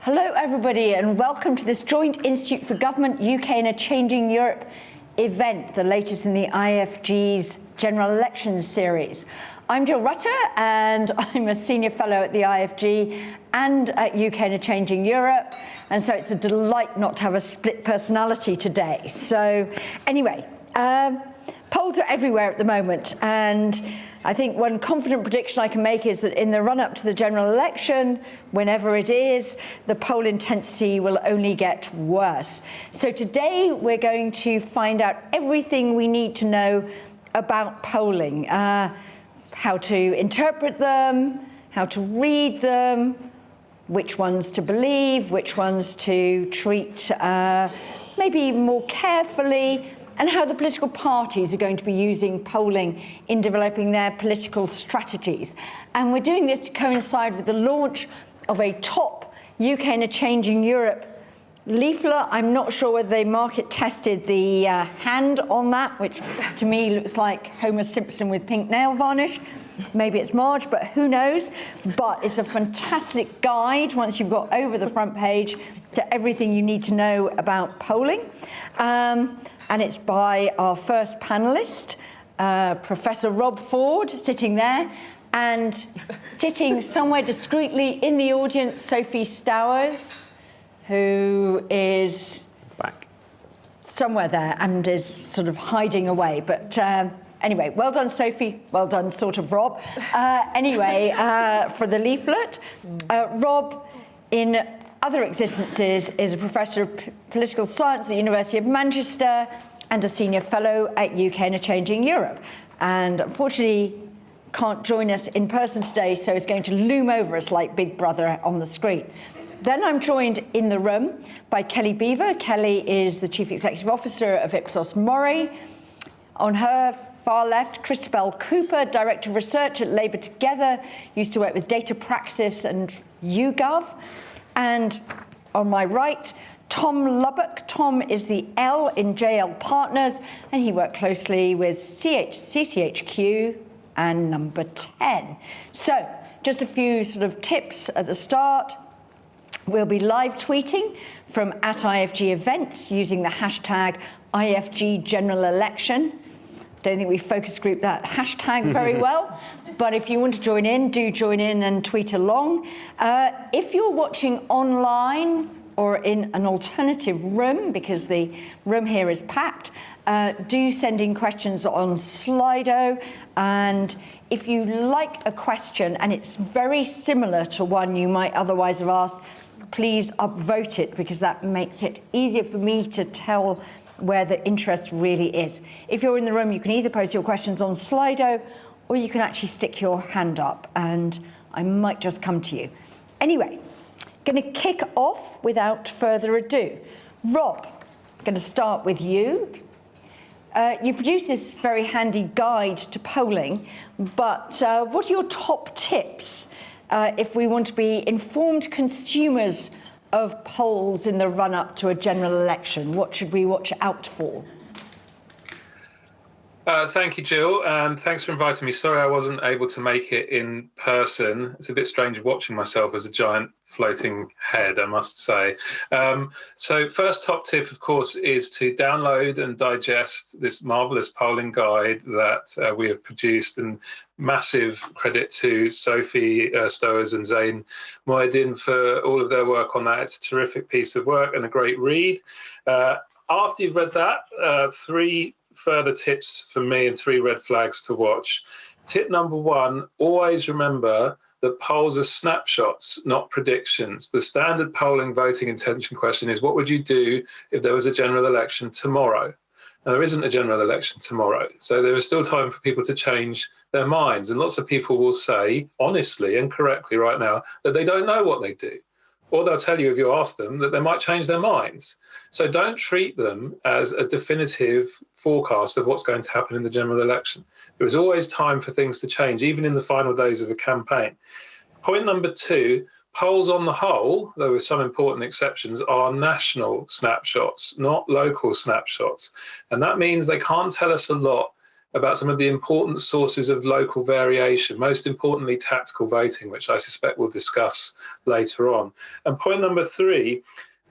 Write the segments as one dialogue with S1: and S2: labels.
S1: Hello everybody and welcome to this Joint Institute for Government UK in a Changing Europe event, the latest in the IFG's General Elections series. I'm Jill Rutter and I'm a Senior Fellow at the IFG and at UK in a Changing Europe, and so it's a delight not to have a split personality today. So anyway, polls are everywhere at the moment, and I think one confident prediction I can make is that in the run-up to the general election, whenever it is, the poll intensity will only get worse. So today we're going to find out everything we need to know about polling, how to interpret them, how to read them, which ones to believe, which ones to treat maybe more carefully, and how the political parties are going to be using polling in developing their political strategies. And we're doing this to coincide with the launch of a top UK in a Changing Europe leaflet. I'm not sure whether they market tested the hand on that, which to me looks like Homer Simpson with pink nail varnish. Maybe it's Marge, but who knows? But it's a fantastic guide once you've got over the front page to everything you need to know about polling. And it's by our first panellist, Professor Rob Ford, sitting there, and sitting somewhere discreetly in the audience, Sophie Stowers, who is back somewhere there and is sort of hiding away. But anyway, well done, Sophie. Well done, sort of, Rob. Anyway, for the leaflet, Rob, in other existences, is a professor of political science at the University of Manchester and a senior fellow at UK in a Changing Europe. And unfortunately, can't join us in person today, so is going to loom over us like Big Brother on the screen. Then I'm joined in the room by Kelly Beaver. Kelly is the Chief Executive Officer of Ipsos Mori. On her far left, Christabel Cooper, Director of Research at Labour Together, used to work with Data Praxis and YouGov. And on my right, Tom Lubbock. Tom is the L in JL Partners, and he worked closely with CCHQ and Number 10. So just a few sort of tips at the start. We'll be live tweeting from @IFG events using the hashtag IFG General Election. Don't think we focus group that hashtag very well, but if you want to join in, do join in and tweet along. If you're watching online or in an alternative room, because the room here is packed, do send in questions on Slido. And if you like a question and it's very similar to one you might otherwise have asked, please upvote it, because that makes it easier for me to tell where the interest really is. If you're in the room, you can either post your questions on Slido or you can actually stick your hand up and I might just come to you. Anyway, going to kick off without further ado. Rob, going to start with you. You produced this very handy guide to polling, but what are your top tips if we want to be informed consumers of polls in the run-up to a general election? What should we watch out for?
S2: Thank you, Jill, and thanks for inviting me. Sorry I wasn't able to make it in person. It's a bit strange watching myself as a giant floating head, I must say. So first top tip, of course, is to download and digest this marvellous polling guide that we have produced, and massive credit to Sophie Stowers and Zain Moeddin for all of their work on that. It's a terrific piece of work and a great read. After you've read that, three further tips for me and three red flags to watch. Tip number one, always remember that polls are snapshots, not predictions. The standard polling voting intention question is, what would you do if there was a general election tomorrow? Now, there isn't a general election tomorrow, so there is still time for people to change their minds. And lots of people will say, honestly and correctly right now, that they don't know what they do. Or they'll tell you, if you ask them, that they might change their minds. So don't treat them as a definitive forecast of what's going to happen in the general election. There is always time for things to change, even in the final days of a campaign. Point number two, polls on the whole, though with some important exceptions, are national snapshots, not local snapshots. And that means they can't tell us a lot about some of the important sources of local variation, most importantly tactical voting, which I suspect we'll discuss later on. And point number 3,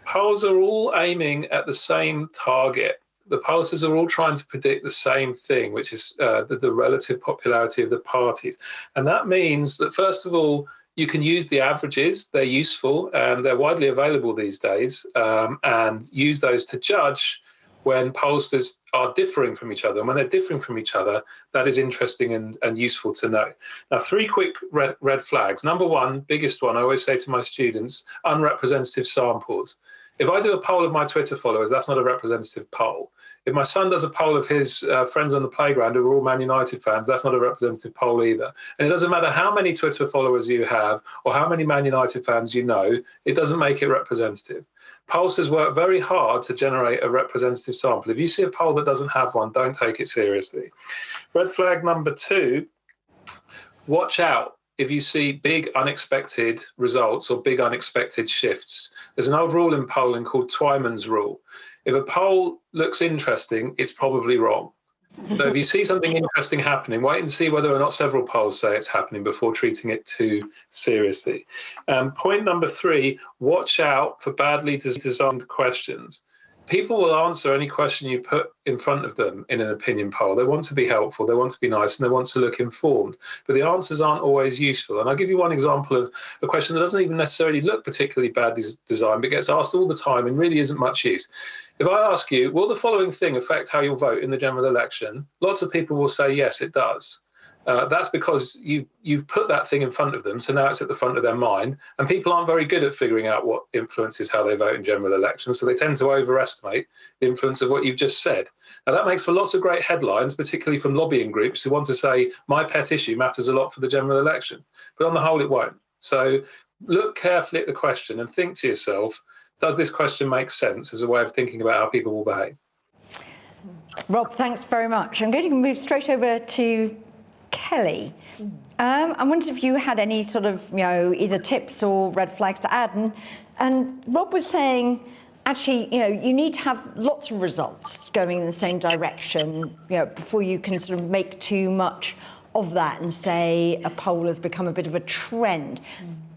S2: polls are all aiming at the same target. The pollsters are all trying to predict the same thing, which is the relative popularity of the parties. And that means that, first of all, you can use the averages. They're useful and they're widely available these days, and use those to judge when pollsters are differing from each other. And when they're differing from each other, that is interesting and useful to know. Now, 3 quick red flags. Number 1, biggest one, I always say to my students, unrepresentative samples. If I do a poll of my Twitter followers, that's not a representative poll. If my son does a poll of his friends on the playground who are all Man United fans, that's not a representative poll either. And it doesn't matter how many Twitter followers you have or how many Man United fans you know, it doesn't make it representative. Pollsters work very hard to generate a representative sample. If you see a poll that doesn't have one, don't take it seriously. Red flag number 2, watch out if you see big unexpected results or big unexpected shifts. There's an old rule in polling called Twyman's rule. If a poll looks interesting, it's probably wrong. So if you see something interesting happening, wait and see whether or not several polls say it's happening before treating it too seriously. Point number 3, watch out for badly designed questions. People will answer any question you put in front of them in an opinion poll. They want to be helpful, they want to be nice, and they want to look informed. But the answers aren't always useful. And I'll give you one example of a question that doesn't even necessarily look particularly badly designed, but gets asked all the time and really isn't much use. If I ask you, will the following thing affect how you'll vote in the general election? Lots of people will say, yes, it does. That's because you've put that thing in front of them, so now it's at the front of their mind, and people aren't very good at figuring out what influences how they vote in general elections, so they tend to overestimate the influence of what you've just said. Now, that makes for lots of great headlines, particularly from lobbying groups who want to say, my pet issue matters a lot for the general election, but on the whole, it won't. So look carefully at the question and think to yourself, does this question make sense as a way of thinking about how people will behave?
S1: Rob, thanks very much. I'm going to move straight over to Kelly. I wondered if you had any sort of, either tips or red flags to add. And Rob was saying, actually, you need to have lots of results going in the same direction, before you can sort of make too much of that and say a poll has become a bit of a trend.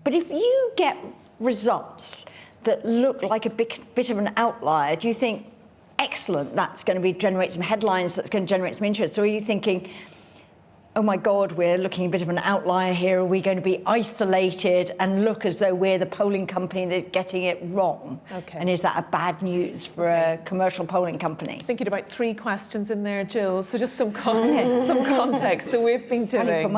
S1: But if you get results that look like a bit of an outlier, do you think, excellent, that's going to generate some headlines, that's going to generate some interest? Or are you thinking, oh my God, we're looking a bit of an outlier here, are we going to be isolated and look as though we're the polling company that's getting it wrong?
S3: Okay.
S1: And is that a bad news for a commercial polling company?
S3: Thinking about 3 questions in there, Jill, so just some context. So we've been doing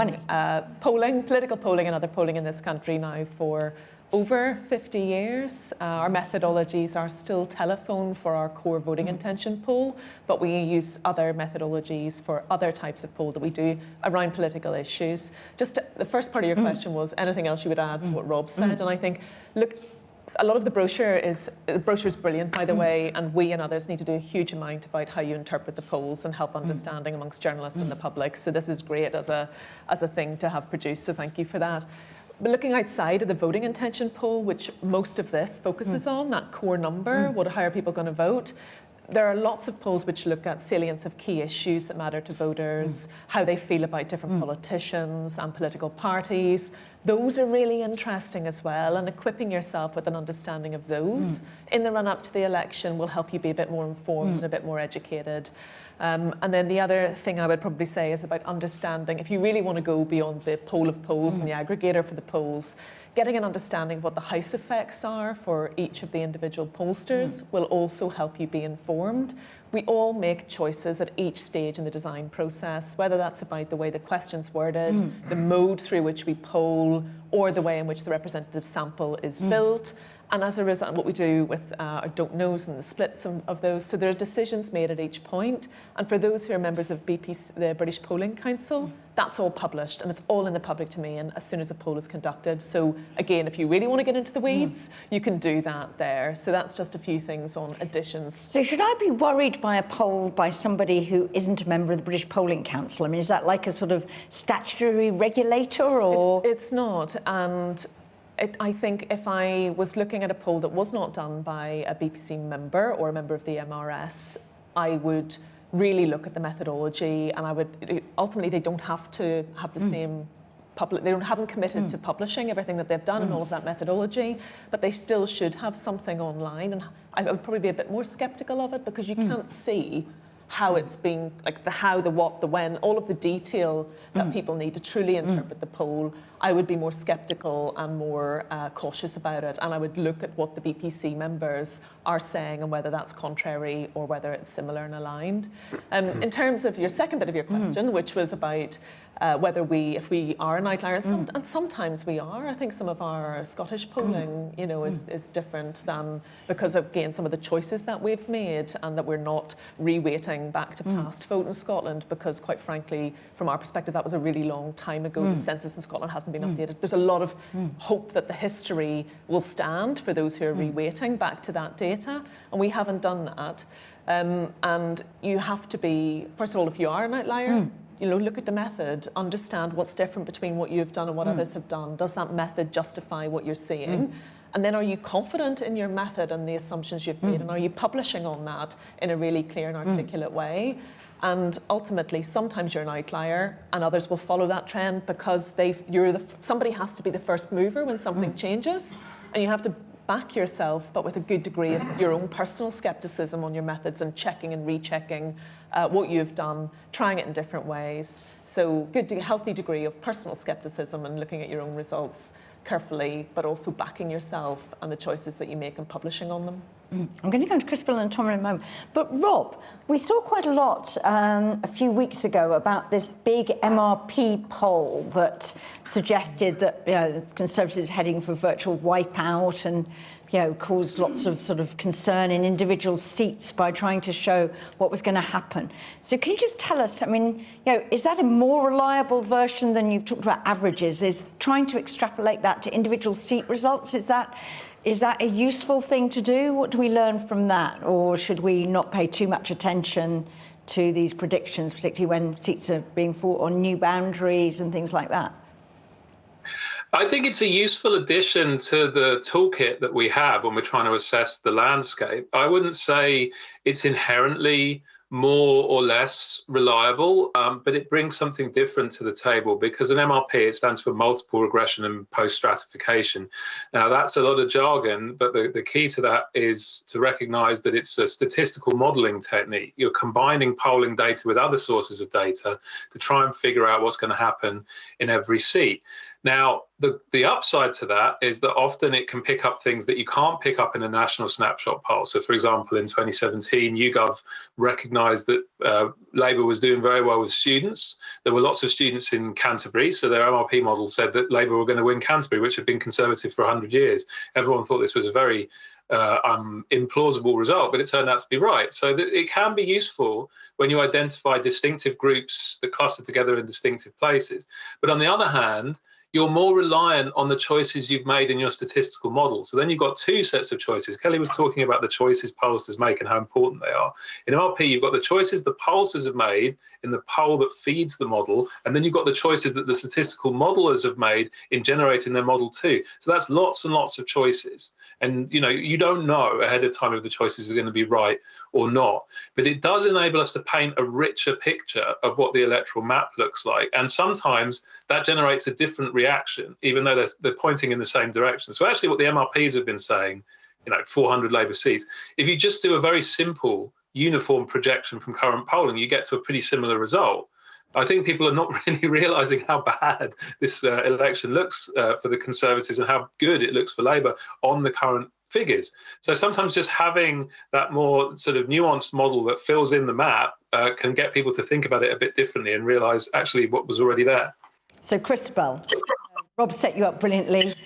S3: polling, political polling and other polling in this country now for over 50 years. Our methodologies are still telephone for our core voting intention poll, but we use other methodologies for other types of poll that we do around political issues. Just the first part of your question was anything else you would add to what Rob said, and I think, look, a lot of the brochure is brilliant, by the way, and we and others need to do a huge amount about how you interpret the polls and help understanding amongst journalists and the public. So this is great as a thing to have produced, so thank you for that. But looking outside of the voting intention poll, which most of this focuses on, that core number, how are people going to vote? There are lots of polls which look at salience of key issues that matter to voters, how they feel about different politicians and political parties. Those are really interesting as well, and equipping yourself with an understanding of those in the run-up to the election will help you be a bit more informed and a bit more educated. And then the other thing I would probably say is about understanding, if you really want to go beyond the poll of polls and the aggregator for the polls, getting an understanding of what the house effects are for each of the individual pollsters will also help you be informed. We all make choices at each stage in the design process, whether that's about the way the question's worded, the mode through which we poll, or the way in which the representative sample is built. And as a result, what we do with our don't knows and the splits of those, so there are decisions made at each point. And for those who are members of BPC, the British Polling Council, that's all published and it's all in the public domain as soon as a poll is conducted. So again, if you really want to get into the weeds, you can do that there. So that's just a few things on additions.
S1: So should I be worried by a poll by somebody who isn't a member of the British Polling Council? I mean, is that like a sort of statutory regulator or?
S3: It's not. And I think if I was looking at a poll that was not done by a BPC member or a member of the MRS, I would really look at the methodology, and ultimately they don't have to have the same haven't committed to publishing everything that they've done and all of that methodology, but they still should have something online. And I would probably be a bit more skeptical of it, because you can't see how it's being, like the how, the what, the when, all of the detail that people need to truly interpret the poll. I would be more skeptical and more cautious about it, and I would look at what the BPC members are saying and whether that's contrary or whether it's similar and aligned. In terms of your second bit of your question, which was about whether if we are an outlier, and sometimes we are. I think some of our Scottish polling, is different than, because of, again, some of the choices that we've made, and that we're not reweighting back to past vote in Scotland, because quite frankly, from our perspective, that was a really long time ago. The census in Scotland hasn't been updated. There's a lot of hope that the history will stand for those who are reweighting back to that data, and we haven't done that. And you have to be, first of all, if you are an outlier, look at the method, understand what's different between what you've done and what others have done. Does that method justify what you're seeing? And then, are you confident in your method and the assumptions you've made? And are you publishing on that in a really clear and articulate way? And ultimately, sometimes you're an outlier and others will follow that trend, because somebody has to be the first mover when something changes, and you have to back yourself, but with a good degree of your own personal skepticism on your methods, and checking and rechecking what you've done, trying it in different ways. So healthy degree of personal skepticism and looking at your own results carefully, but also backing yourself and the choices that you make and publishing on them.
S1: I'm going to go to Christabel and Tom in a moment. But Rob, we saw quite a lot a few weeks ago about this big MRP poll that suggested that the Conservatives are heading for virtual wipeout, and caused lots of sort of concern in individual seats by trying to show what was going to happen. So can you just tell us, is that a more reliable version than you've talked about averages? Is trying to extrapolate that to individual seat results, is that a useful thing to do? What do we learn from that? Or should we not pay too much attention to these predictions, particularly when seats are being fought on new boundaries and things like that?
S2: I think it's a useful addition to the toolkit that we have when we're trying to assess the landscape. I wouldn't say it's inherently more or less reliable, but it brings something different to the table, because an MRP, it stands for multiple regression and post-stratification. Now, that's a lot of jargon, but the key to that is to recognize that it's a statistical modeling technique. You're combining polling data with other sources of data to try and figure out what's going to happen in every seat. Now, the upside to that is that often it can pick up things that you can't pick up in a national snapshot poll. So, for example, in 2017, YouGov recognised that Labour was doing very well with students. There were lots of students in Canterbury, so their MRP model said that Labour were going to win Canterbury, which had been Conservative for 100 years. Everyone thought this was a very implausible result, but it turned out to be right. So it can be useful when you identify distinctive groups that cluster together in distinctive places. But on the other hand, you're more reliant on the choices you've made in your statistical model. So then you've got two sets of choices. Kelly was talking about the choices pollsters make and how important they are. In MRP, you've got the choices the pollsters have made in the poll that feeds the model, and then you've got the choices that the statistical modelers have made in generating their model too. So that's lots and lots of choices. And you don't know ahead of time if the choices are going to be right or not. But it does enable us to paint a richer picture of what the electoral map looks like. And sometimes that generates a different reaction, even though they're pointing in the same direction. So actually what the MRPs have been saying, 400 Labour seats, if you just do a very simple, uniform projection from current polling, you get to a pretty similar result. I think people are not really realising how bad this election looks for the Conservatives and how good it looks for Labour on the current figures. So sometimes just having that more sort of nuanced model that fills in the map can get people to think about it a bit differently and realise actually what was already there.
S1: So Christabel, Rob set you up brilliantly.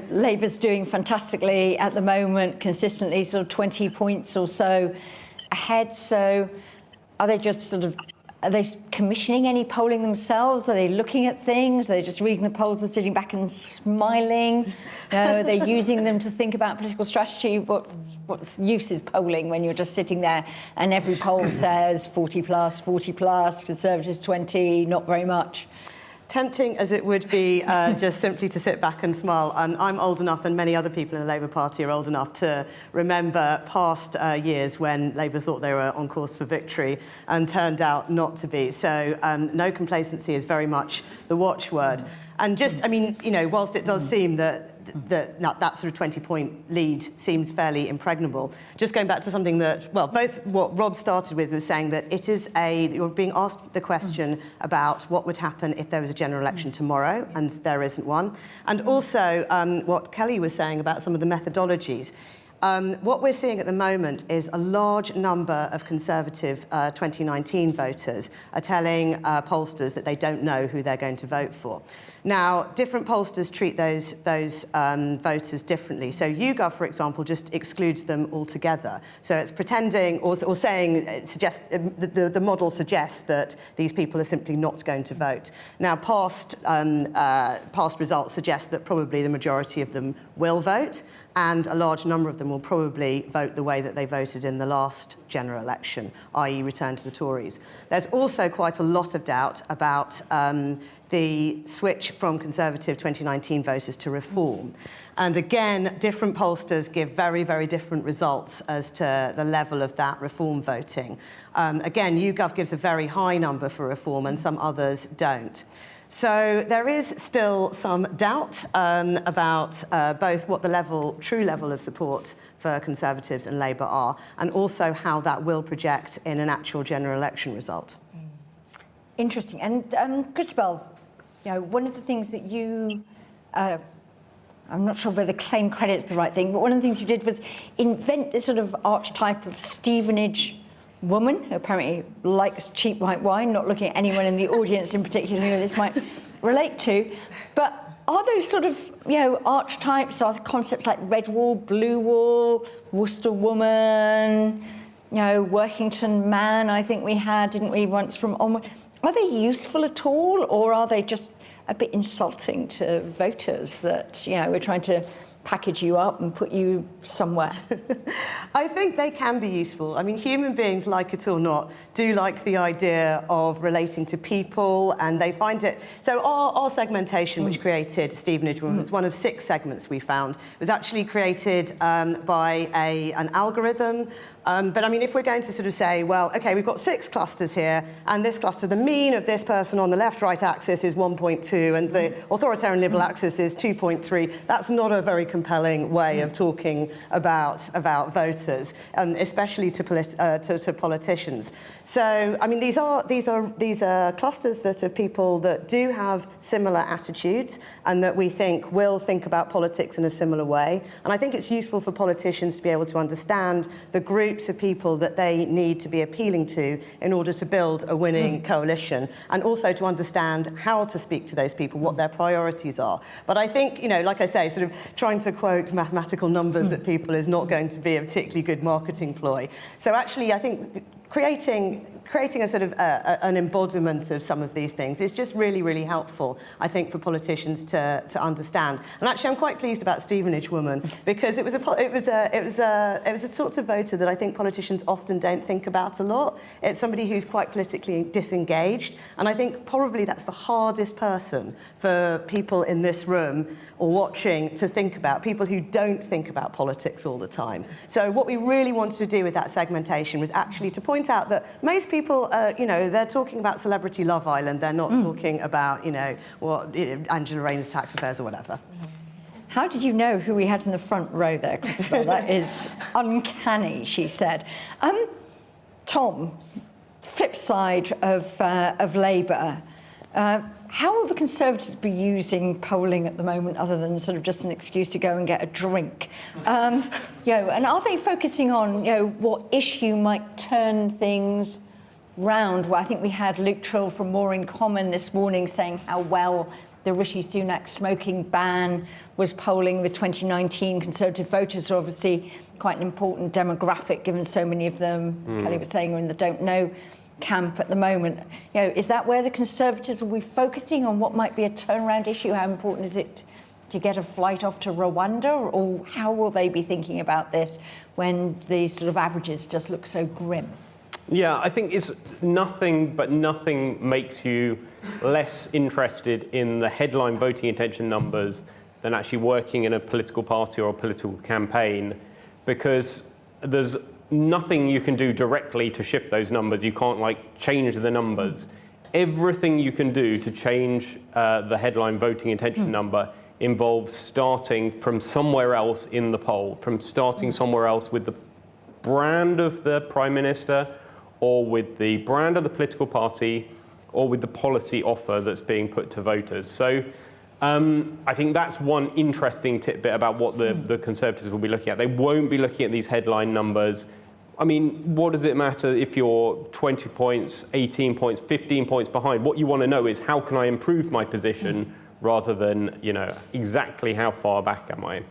S1: Labour's doing fantastically at the moment, consistently sort of 20 points or so ahead. So are they commissioning any polling themselves? Are they looking at things? Are they just reading the polls and sitting back and smiling? Are they using them to think about political strategy? What use is polling when you're just sitting there and every poll says 40 plus, Conservatives 20, not very much?
S4: tempting as it would be just simply to sit back and smile, I'm old enough, and many other people in the Labour Party are old enough to remember past years when Labour thought they were on course for victory and turned out not to be. So no complacency is very much the watchword. And just, I mean, you know, whilst it does seem that sort of 20-point lead seems fairly impregnable, just going back to something that, well, both what Rob started with was saying that it is you're being asked the question about what would happen if there was a general election tomorrow, and there isn't one. And also what Kelly was saying about some of the methodologies. What we're seeing at the moment is a large number of Conservative 2019 voters are telling pollsters that they don't know who they're going to vote for. Now, different pollsters treat those voters differently. So YouGov, for example, just excludes them altogether. So it's pretending or saying, the model suggests that these people are simply not going to vote. Now, past results suggest that probably the majority of them will vote, and a large number of them will probably vote the way that they voted in the last general election, i.e. return to the Tories. There's also quite a lot of doubt about the switch from Conservative 2019 voters to Reform. And again, different pollsters give very, very different results as to the level of that Reform voting. Again, YouGov gives a very high number for Reform and some others don't. So there is still some doubt about both what the true level of support for Conservatives and Labour are, and also how that will project in an actual general election result.
S1: Interesting. And Christabel, you know, one of the things that you, I'm not sure whether claim credit's the right thing, but one of the things you did was invent this sort of archetype of Stevenage woman who apparently likes cheap white wine, not looking at anyone in the audience in particular who this might relate to. But are those sort of, you know, archetypes, are the concepts like red wall, blue wall, Worcester woman, you know, Workington man, I think we had, didn't we, once from Onward? Are they useful at all, or are they just a bit insulting to voters that, you know, we're trying to package you up and put you somewhere?
S4: I think they can be useful. I mean, human beings, like it or not, do like the idea of relating to people, and they find it. So our segmentation, which created Stevenage Woman, was one of 6 segments we found. It was actually created by an algorithm. But I mean, if we're going to sort of say, well, okay, we've got 6 clusters here, and this cluster, the mean of this person on the left-right axis is 1.2, and the authoritarian liberal axis is 2.3, that's not a very compelling way of talking about voters, especially to politicians. So, I mean, these are clusters that of people that do have similar attitudes and that we think will think about politics in a similar way. And I think it's useful for politicians to be able to understand the groups of people that they need to be appealing to in order to build a winning coalition, and also to understand how to speak to those people, what their priorities are. But I think, you know, like I say, sort of trying to quote mathematical numbers at people is not going to be a particularly good marketing ploy. So actually, I think creating a sort of an embodiment of some of these things is just really, really helpful, I think, for politicians to understand. And actually, I'm quite pleased about Stevenage Woman, because it was a sort of voter that I think politicians often don't think about a lot. It's somebody who's quite politically disengaged, and I think probably that's the hardest person for people in this room or watching to think about, people who don't think about politics all the time. So what we really wanted to do with that segmentation was actually to point out that most people, you know, they're talking about Celebrity Love Island, they're not talking about, you know, what Angela Rayner's tax affairs or whatever.
S1: How did you know who we had in the front row there, Christabel? That is uncanny, she said. Tom, flip side of Labour, how will the Conservatives be using polling at the moment, other than sort of just an excuse to go and get a drink? You know, and are they focusing on, you know, what issue might turn things round? Well, I think we had Luke Trill from More in Common this morning saying how well the Rishi Sunak smoking ban was polling. The 2019 Conservative voters are obviously quite an important demographic, given so many of them, as Kelly was saying, are in the don't know camp at the moment. You know, is that where the Conservatives will be focusing on what might be a turnaround issue? How important is it to get a flight off to Rwanda, or how will they be thinking about this when these sort of averages just look so grim?
S5: Yeah, I think it's nothing makes you less interested in the headline voting intention numbers than actually working in a political party or a political campaign, because there's nothing you can do directly to shift those numbers. You can't change the numbers. Everything you can do to change the headline voting intention number involves starting from somewhere else in the poll, from starting somewhere else with the brand of the Prime Minister, or with the brand of the political party, or with the policy offer that's being put to voters. So I think that's one interesting tidbit about what the Conservatives will be looking at. They won't be looking at these headline numbers. I mean, what does it matter if you're 20 points, 18 points, 15 points behind? What you want to know is, how can I improve my position, rather than, exactly how far back am I?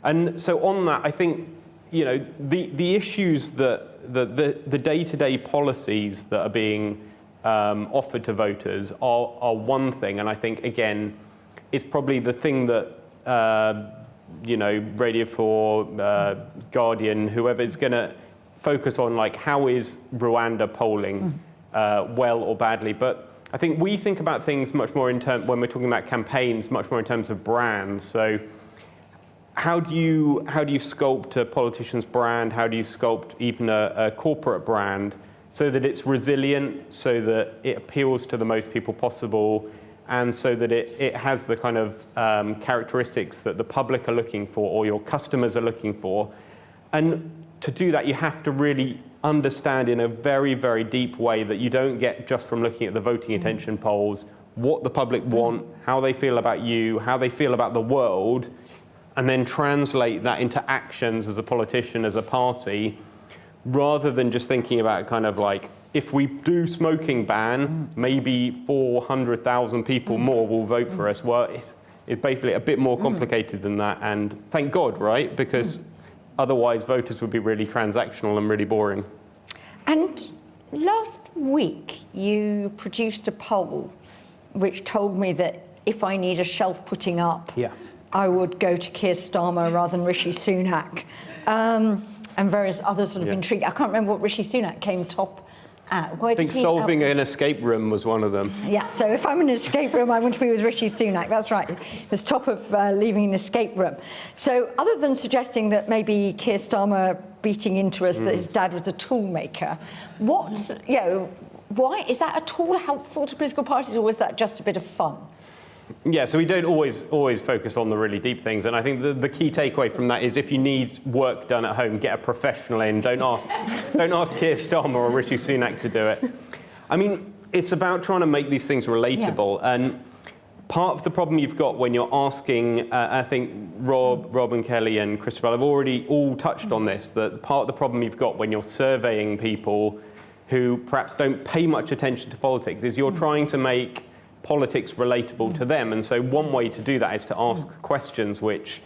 S5: And so on that, I think, the issues that the day-to-day policies that are being offered to voters are one thing. And I think, again, it's probably the thing that, Radio 4, Guardian, whoever is going to focus on, how is Rwanda polling, well or badly. But I think we think about things much more in terms, when we're talking about campaigns, much more in terms of brands. So how do you sculpt a politician's brand? How do you sculpt even a corporate brand so that it's resilient, so that it appeals to the most people possible, and so that it has the kind of characteristics that the public are looking for, or your customers are looking for? And to do that, you have to really understand in a very, very deep way that you don't get just from looking at the voting intention polls, what the public want, how they feel about you, how they feel about the world, and then translate that into actions as a politician, as a party, rather than just thinking about kind of if we do smoking ban, maybe 400,000 people more will vote for us. Well, it's basically a bit more complicated than that, and thank God, right? Because otherwise voters would be really transactional and really boring.
S1: And last week you produced a poll which told me that if I need a shelf putting up, I would go to Keir Starmer rather than Rishi Sunak, and various other sort of intrigue. I can't remember what Rishi Sunak came top at.
S5: I think solving an escape room was one of them. Yeah,
S1: so if I'm in an escape room, I want to be with Rishi Sunak. That's right. He was top of leaving an escape room. So other than suggesting that maybe Keir Starmer beating into us that his dad was a tool maker, why is that at all helpful to political parties, or was that just a bit of fun?
S5: Yeah, so we don't always focus on the really deep things, and I think the key takeaway from that is, if you need work done at home, get a professional in. Don't ask Keir Starmer or Rishi Sunak to do it. I mean, it's about trying to make these things relatable, and part of the problem you've got when you're asking, I think Rob and Kelly and Christopher have already all touched on this, that part of the problem you've got when you're surveying people who perhaps don't pay much attention to politics is you're trying to make politics relatable to them. And so one way to do that is to ask questions which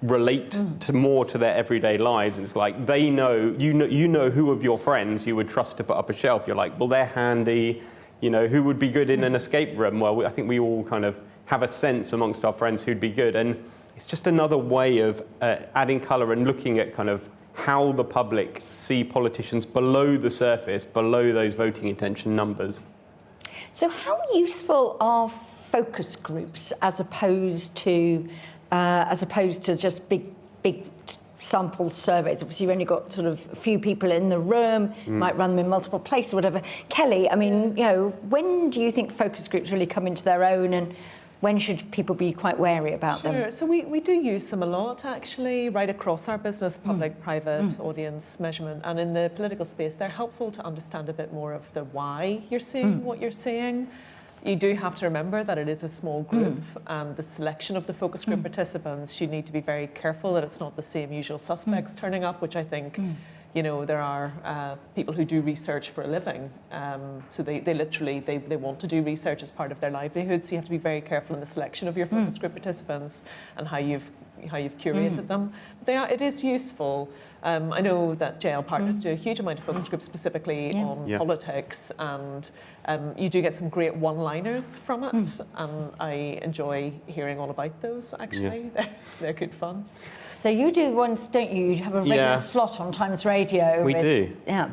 S5: relate more to their everyday lives. And it's like, they know, you know who of your friends you would trust to put up a shelf. You're like, well, they're handy. Who would be good in an escape room? Well, I think we all kind of have a sense amongst our friends who'd be good. And it's just another way of adding colour and looking at kind of how the public see politicians below the surface, below those voting intention numbers.
S1: So how useful are focus groups as opposed to just big sample surveys? Obviously, you've only got sort of a few people in the room, might run them in multiple places or whatever. Kelly, I mean, when do you think focus groups really come into their own, and when should people be quite wary about them?
S3: Sure, so we do use them a lot, actually, right across our business, public, private, audience measurement. And in the political space, they're helpful to understand a bit more of the why you're seeing what you're seeing. You do have to remember that it is a small group, and the selection of the focus group participants, you need to be very careful that it's not the same usual suspects turning up, which I think there are people who do research for a living, so they literally want to do research as part of their livelihood. So you have to be very careful in the selection of your focus group participants and how you've curated them. It is useful. I know that JL Partners do a huge amount of focus groups specifically on politics, and you do get some great one-liners from it, and I enjoy hearing all about those. Actually, they're good fun.
S1: So you do ones, don't you? You have a regular slot on Times Radio.
S5: We do.
S1: Yeah.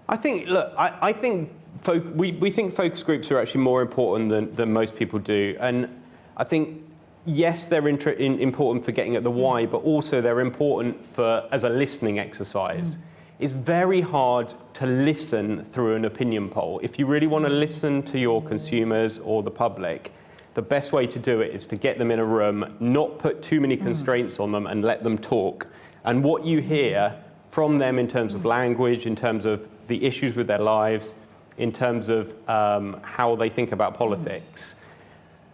S5: I think, look, I think we think focus groups are actually more important than most people do. And I think, yes, they're important for getting at the why, but also they're important as a listening exercise. It's very hard to listen through an opinion poll. If you really want to listen to your consumers or the public, the best way to do it is to get them in a room, not put too many constraints on them, and let them talk. And what you hear from them in terms of language, in terms of the issues with their lives, in terms of how they think about politics,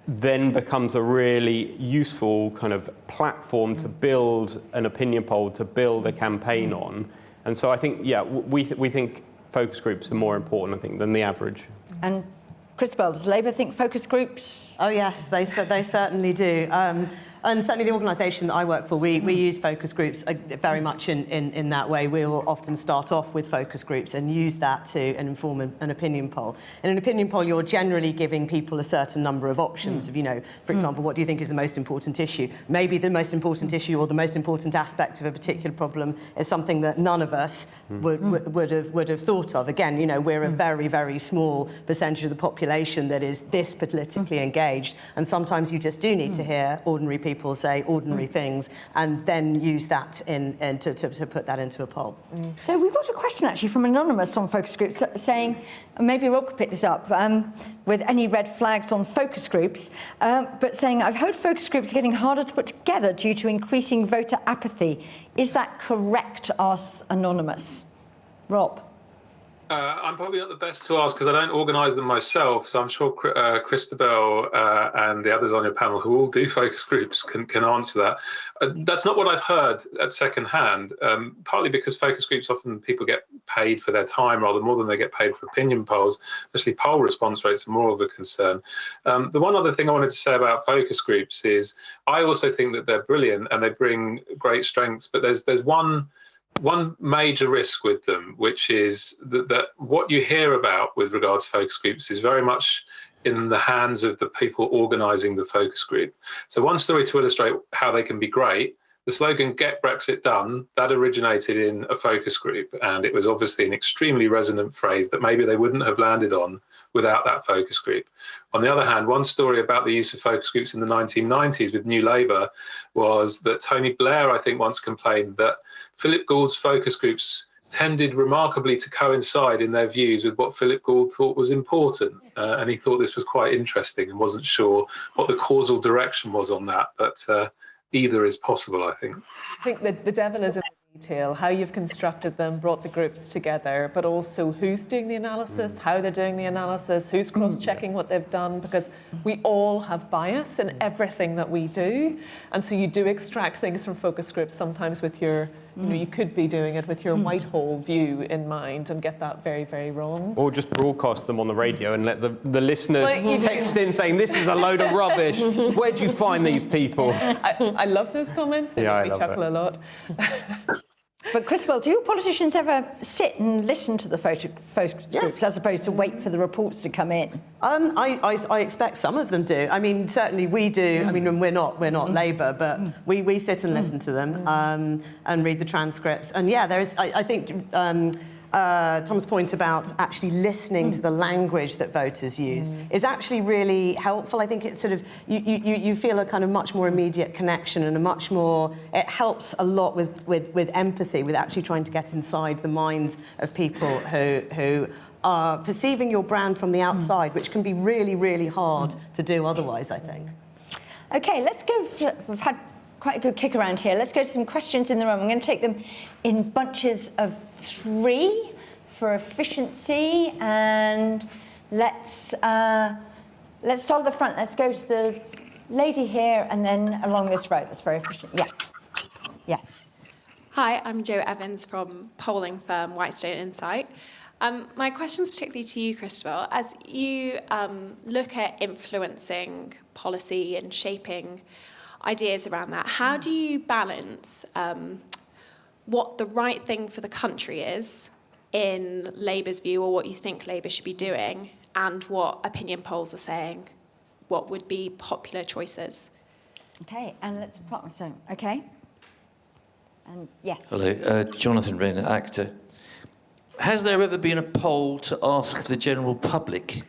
S5: then becomes a really useful kind of platform to build an opinion poll, to build a campaign on. And so I think, yeah, we think focus groups are more important, I think, than the average.
S1: And Christabel, does Labour think focus groups?
S4: Oh yes, they certainly do. And certainly the organisation that I work for, we use focus groups very much in that way. We will often start off with focus groups and use that to inform an opinion poll. In an opinion poll, you're generally giving people a certain number of options of, for example, what do you think is the most important issue? Maybe the most important issue or the most important aspect of a particular problem is something that none of us would have thought of. Again, we're a very, very small percentage of the population that is this politically engaged, and sometimes you just do need to hear ordinary people say ordinary things and then use that to put that into a poll.
S1: So we've got a question actually from Anonymous on focus groups saying, and maybe Rob could pick this up, with any red flags on focus groups, but saying, I've heard focus groups are getting harder to put together due to increasing voter apathy. Is that correct, asks Anonymous? Rob?
S2: I'm probably not the best to ask because I don't organise them myself, so I'm sure Christabel and the others on your panel who all do focus groups can answer that. That's not what I've heard at second hand, partly because focus groups often people get paid for their time rather more than they get paid for opinion polls, especially poll response rates are more of a concern. The one other thing I wanted to say about focus groups is I also think that they're brilliant and they bring great strengths, but there's one major risk with them, which is that what you hear about with regards to focus groups is very much in the hands of the people organising the focus group. So one story to illustrate how they can be great, the slogan "Get Brexit Done," that originated in a focus group, and it was obviously an extremely resonant phrase that maybe they wouldn't have landed on without that focus group. On the other hand, one story about the use of focus groups in the 1990s with New Labour was that Tony Blair, I think, once complained that Philip Gould's focus groups tended remarkably to coincide in their views with what Philip Gould thought was important. And he thought this was quite interesting and wasn't sure what the causal direction was on that. But either is possible, I think.
S3: I think that the devil is in the detail, how you've constructed them, brought the groups together, but also who's doing the analysis, how they're doing the analysis, who's cross-checking what they've done, because we all have bias in everything that we do. And so you do extract things from focus groups sometimes with your, you could be doing it with your Whitehall view in mind and get that very, very wrong.
S5: Or just broadcast them on the radio and let the listeners text in saying, this is a load of rubbish. Where'd you find these people?
S3: I love those comments. They make me chuckle a lot.
S1: But Christabel, do politicians ever sit and listen to the focus groups as opposed to wait for the reports to come in?
S4: I expect some of them do. I mean, certainly we do. I mean, we're not Labour, but we sit and listen to them and read the transcripts. And yeah, there is. I think Tom's point about actually listening to the language that voters use is actually really helpful. I think it's sort of, you feel a kind of much more immediate connection and a much more, it helps a lot with empathy, with actually trying to get inside the minds of people who are perceiving your brand from the outside, which can be really, really hard to do otherwise, I think.
S1: Okay, let's go, we've had quite a good kick around here. Let's go to some questions in the room. I'm going to take them in bunches of 3 for efficiency, and let's start at the front. Let's go to the lady here and then along this row. That's very efficient. Yeah. Yes.
S6: Hi, I'm Jo Evans from polling firm Whitestone Insight. My question's particularly to you, Christabel. As you look at influencing policy and shaping ideas around that, how do you balance what the right thing for the country is in Labour's view, or what you think Labour should be doing, and what opinion polls are saying, what would be popular choices?
S1: Okay, and let's start with so. Okay. And yes.
S7: Hello, Jonathan Rainer, actor. has there ever been a poll to ask the general public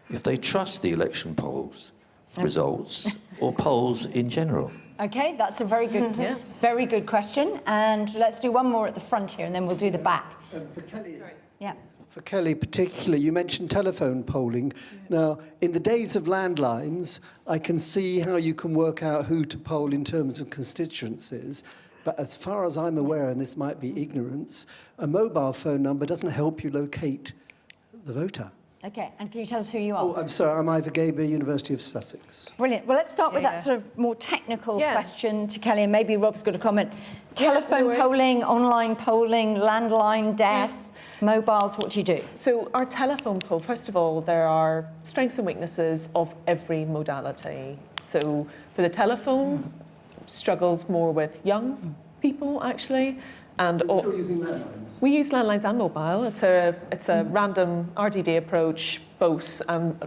S7: if they trust the election polls results or polls in general?
S1: Okay, that's a very good, very good question. And let's do one more at the front here, and then we'll do the back.
S8: For Kelly,
S1: Yeah.
S8: for Kelly particularly, you mentioned telephone polling. Now, in the days of landlines, I can see how you can work out who to poll in terms of constituencies. But as far as I'm aware, and this might be ignorance, a mobile phone number doesn't help you locate the voter.
S1: Okay, and can you tell us who you are?
S8: Oh, I'm sorry, I'm Ivor Gaber, University of Sussex.
S1: Brilliant. Well, let's start with that sort of more technical question to Kelly, and maybe Rob's got a comment. Telephone polling, online polling, landline deaths, mobiles, what do you do?
S3: So our telephone poll, first of all, there are strengths and weaknesses of every modality. So for the telephone, struggles more with young people, actually. And
S8: We're still using landlines?
S3: We use landlines and mobile. It's a random RDD approach, both,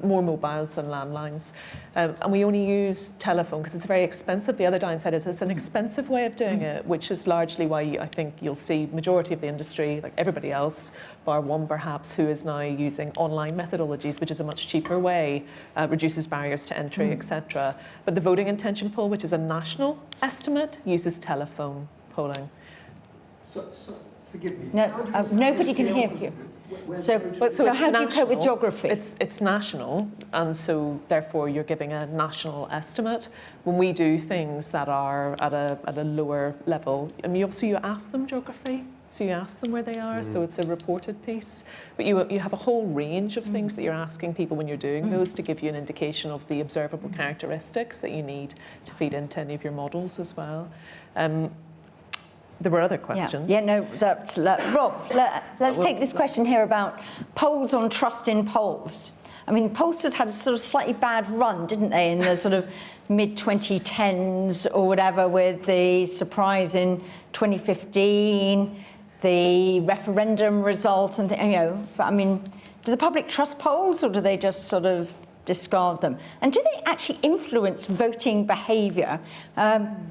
S3: more mobiles than landlines. And we only use telephone because it's very expensive. The other downside is it's an expensive way of doing it, which is largely why I think you'll see majority of the industry, like everybody else, bar one perhaps, who is now using online methodologies, which is a much cheaper way, reduces barriers to entry, etc. But the voting intention poll, which is a national estimate, uses telephone polling.
S8: So forgive me.
S1: No, nobody can hear you. So how do you cope with geography?
S3: It's national, and so therefore you're giving a national estimate. When we do things that are at a lower level, I mean, you ask them geography, so you ask them where they are, so it's a reported piece. But you have a whole range of things that you're asking people when you're doing those to give you an indication of the observable characteristics that you need to feed into any of your models as well. There were other questions.
S1: Yeah, no, that's... Rob, let's take this question here about polls on trust in polls. I mean, pollsters had a sort of slightly bad run, didn't they, in the sort of mid-2010s or whatever, with the surprise in 2015, the referendum result, and, you know, I mean, do the public trust polls, or do they just sort of discard them? And do they actually influence voting behaviour?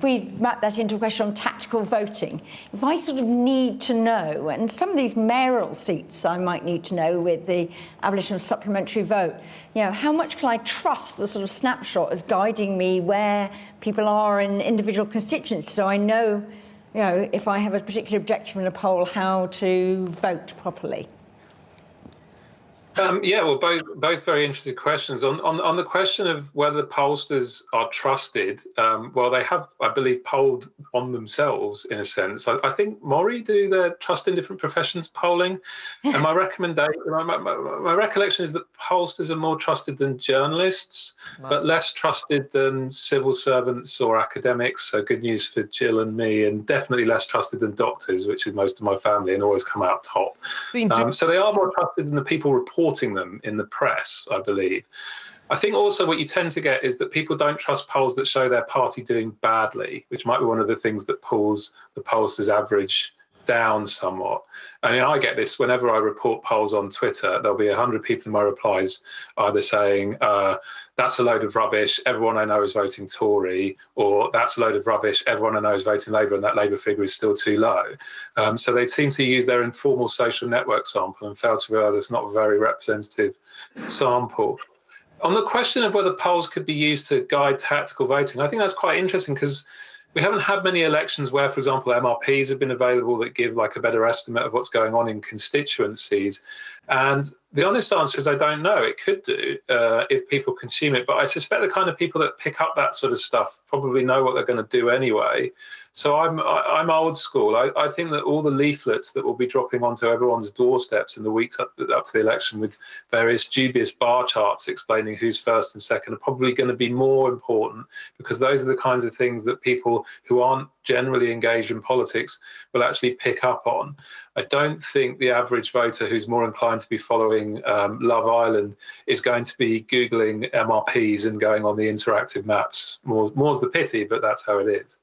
S1: We map that into a question on tactical voting. If I sort of need to know, and some of these mayoral seats I might need to know with the abolition of supplementary vote, you know, how much can I trust the sort of snapshot as guiding me where people are in individual constituencies, so I know, you know, if I have a particular objective in a poll, how to vote properly?
S2: Yeah, well, both very interesting questions. On the question of whether the pollsters are trusted, well, they have, I believe, polled on themselves in a sense. I think Mori do the trust in different professions polling, and my recommendation, my recollection is that pollsters are more trusted than journalists, but less trusted than civil servants or academics. So good news for Jill and me, and definitely less trusted than doctors, which is most of my family, and always come out top. So they are more trusted than the people reporting them in the press, I believe. I think also what you tend to get is that people don't trust polls that show their party doing badly, which might be one of the things that pulls the pollsters' average down somewhat. I mean, I get this whenever I report polls on Twitter. There'll be 100 people in my replies either saying, that's a load of rubbish, everyone I know is voting Tory, or that's a load of rubbish, everyone I know is voting Labour, and that Labour figure is still too low. So they seem to use their informal social network sample and fail to realise it's not a very representative sample. On the question of whether polls could be used to guide tactical voting, I think that's quite interesting, because we haven't had many elections where, for example, MRPs have been available that give like a better estimate of what's going on in constituencies. And the honest answer is I don't know. It could do if people consume it, but I suspect the kind of people that pick up that sort of stuff probably know what they're going to do anyway. So I'm old school. I think that all the leaflets that will be dropping onto everyone's doorsteps in the weeks up to the election with various dubious bar charts explaining who's first and second are probably going to be more important, because those are the kinds of things that people who aren't generally engaged in politics will actually pick up on. I don't think the average voter who's more inclined to be following Love Island is going to be Googling MRPs and going on the interactive maps. More's the pity, but that's how it is.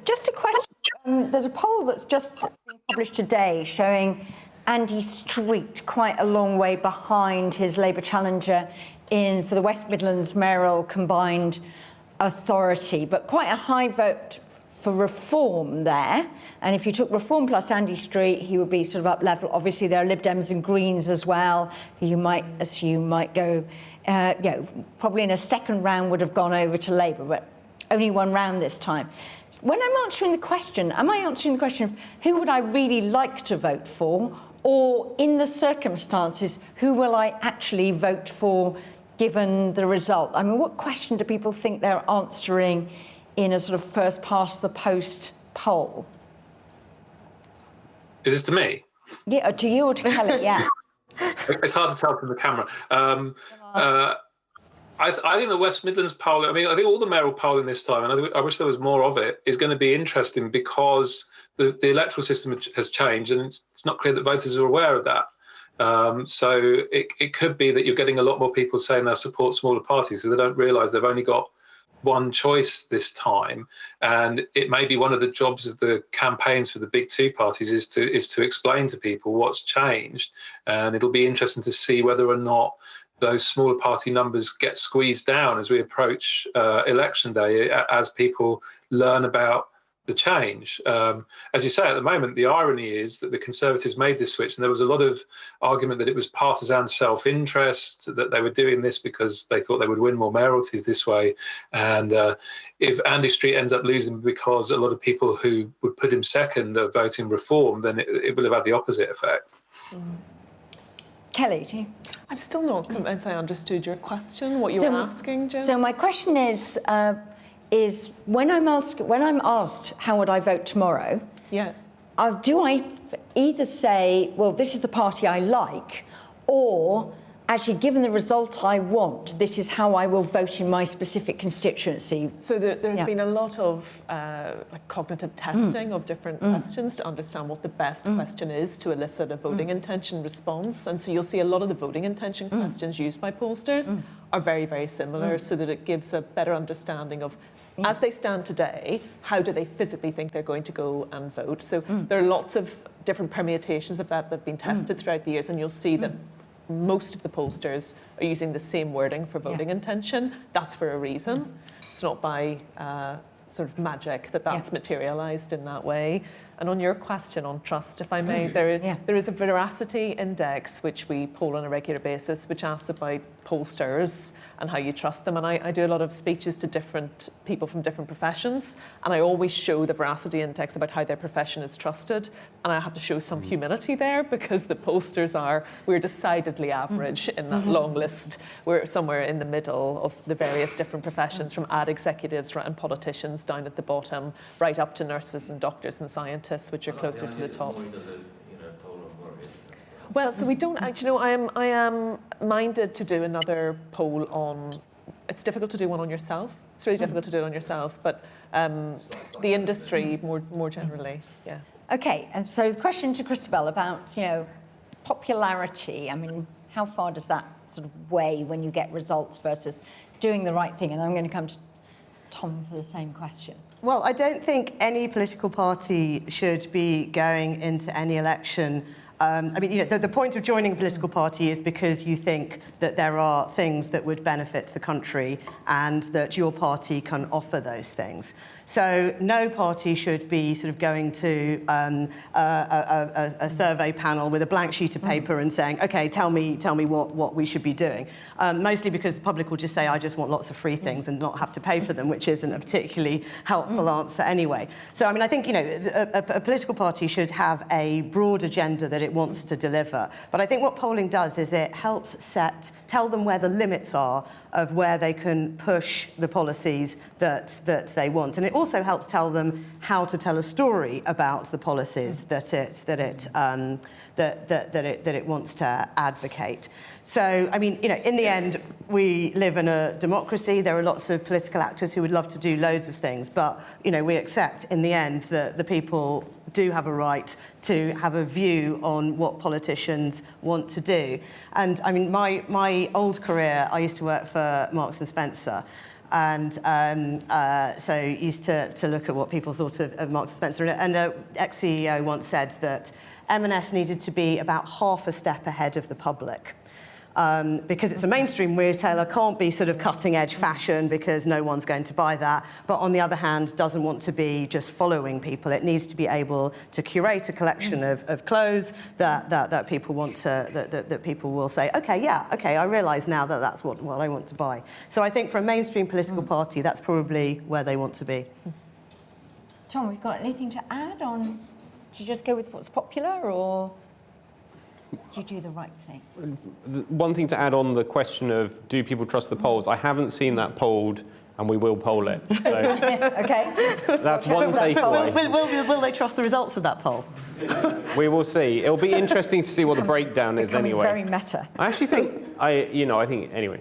S1: Just a question. There's a poll that's just been published today showing Andy Street quite a long way behind his Labour challenger for the West Midlands mayoral combined authority, but quite a high vote for reform there. And if you took reform plus Andy Street, he would be sort of up level. Obviously, there are Lib Dems and Greens as well, who you might assume might go, probably in a second round would have gone over to Labour, but only one round this time. When I'm answering the question, am I answering the question of who would I really like to vote for, or in the circumstances, who will I actually vote for given the result? I mean, what question do people think they're answering in a sort of first past the post poll?
S2: Is this to me?
S1: Yeah, to you or to Kelly, yeah.
S2: It's hard to tell from the camera. I think the West Midlands poll, I think all the mayoral polling this time, and I wish there was more of it, is going to be interesting because the electoral system has changed, and it's not clear that voters are aware of that. So it could be that you're getting a lot more people saying they'll support smaller parties, so they don't realise they've only got one choice this time. And it may be one of the jobs of the campaigns for the big two parties is to explain to people what's changed. And it'll be interesting to see whether or not those smaller party numbers get squeezed down as we approach election day, as people learn about the change. As you say, at the moment, the irony is that the Conservatives made this switch, and there was a lot of argument that it was partisan self-interest, that they were doing this because they thought they would win more mayoralties this way. And if Andy Street ends up losing because a lot of people who would put him second are voting reform, then it will have had the opposite effect.
S1: Kelly, do you?
S3: I'm still not convinced I understood your question, what you were asking, Jim.
S1: So my question is when I'm asked how would I vote tomorrow, do I either say, well, this is the party I like, or actually, given the result I want, this is how I will vote in my specific constituency?
S3: So there's been a lot of cognitive testing of different questions to understand what the best question is to elicit a voting intention response. And so you'll see a lot of the voting intention questions used by pollsters are very, very similar, so that it gives a better understanding of, as they stand today, how do they physically think they're going to go and vote? So there are lots of different permutations of that have been tested throughout the years, and you'll see that most of the pollsters are using the same wording for voting intention. That's for a reason. It's not by sort of magic that's materialised in that way. And on your question on trust, if I may, there is a veracity index which we poll on a regular basis, which asks about pollsters and how you trust them. And I do a lot of speeches to different people from different professions, and I always show the veracity index about how their profession is trusted. And I have to show some humility there, because the pollsters we're decidedly average in that long list. We're somewhere in the middle of the various different professions, from ad executives and politicians down at the bottom, right up to nurses and doctors and scientists, which are closer to the top. Well, so we don't actually know. I am minded to do another poll on. It's difficult to do one on yourself. It's really difficult to do it on yourself, but the industry more generally, yeah.
S1: Okay, and so the question to Christabel about popularity. I mean, how far does that sort of weigh when you get results versus doing the right thing? And I'm going to come to Tom for the same question.
S4: Well, I don't think any political party should be going into any election. I mean, the point of joining a political party is because you think that there are things that would benefit the country and that your party can offer those things. So no party should be sort of going to a survey panel with a blank sheet of paper and saying, OK, tell me what we should be doing. Mostly because the public will just say, I just want lots of free things and not have to pay for them, which isn't a particularly helpful answer anyway. So, I mean, I think, a political party should have a broad agenda that it wants to deliver. But I think what polling does is it helps tell them where the limits are of where they can push the policies that they want. And it also helps tell them how to tell a story about the policies that it wants to advocate. So, I mean, in the end, we live in a democracy. There are lots of political actors who would love to do loads of things, but, we accept in the end that the people do have a right to have a view on what politicians want to do. And, I mean, my old career, I used to work for Marks and Spencer, and so used to look at what people thought of Marks and Spencer. And an ex-CEO once said that M&S needed to be about half a step ahead of the public. because it's a mainstream retailer, can't be sort of cutting edge fashion because no one's going to buy that. But on the other hand, doesn't want to be just following people. It needs to be able to curate a collection of clothes that people want to, that people will say, okay, yeah, okay, I realise now that that's what I want to buy. So I think for a mainstream political party, that's probably where they want to be.
S1: Tom, have you got anything to add on? Do you just go with what's popular, or do you do the right thing?
S5: One thing to add on the question of do people trust the polls, I haven't seen that polled, and we will poll it. So
S1: okay.
S5: That's one takeaway.
S4: Will they trust the results of that poll?
S5: We will see. It'll be interesting to see what the breakdown is anyway.
S1: Very meta.
S5: I actually think, anyway.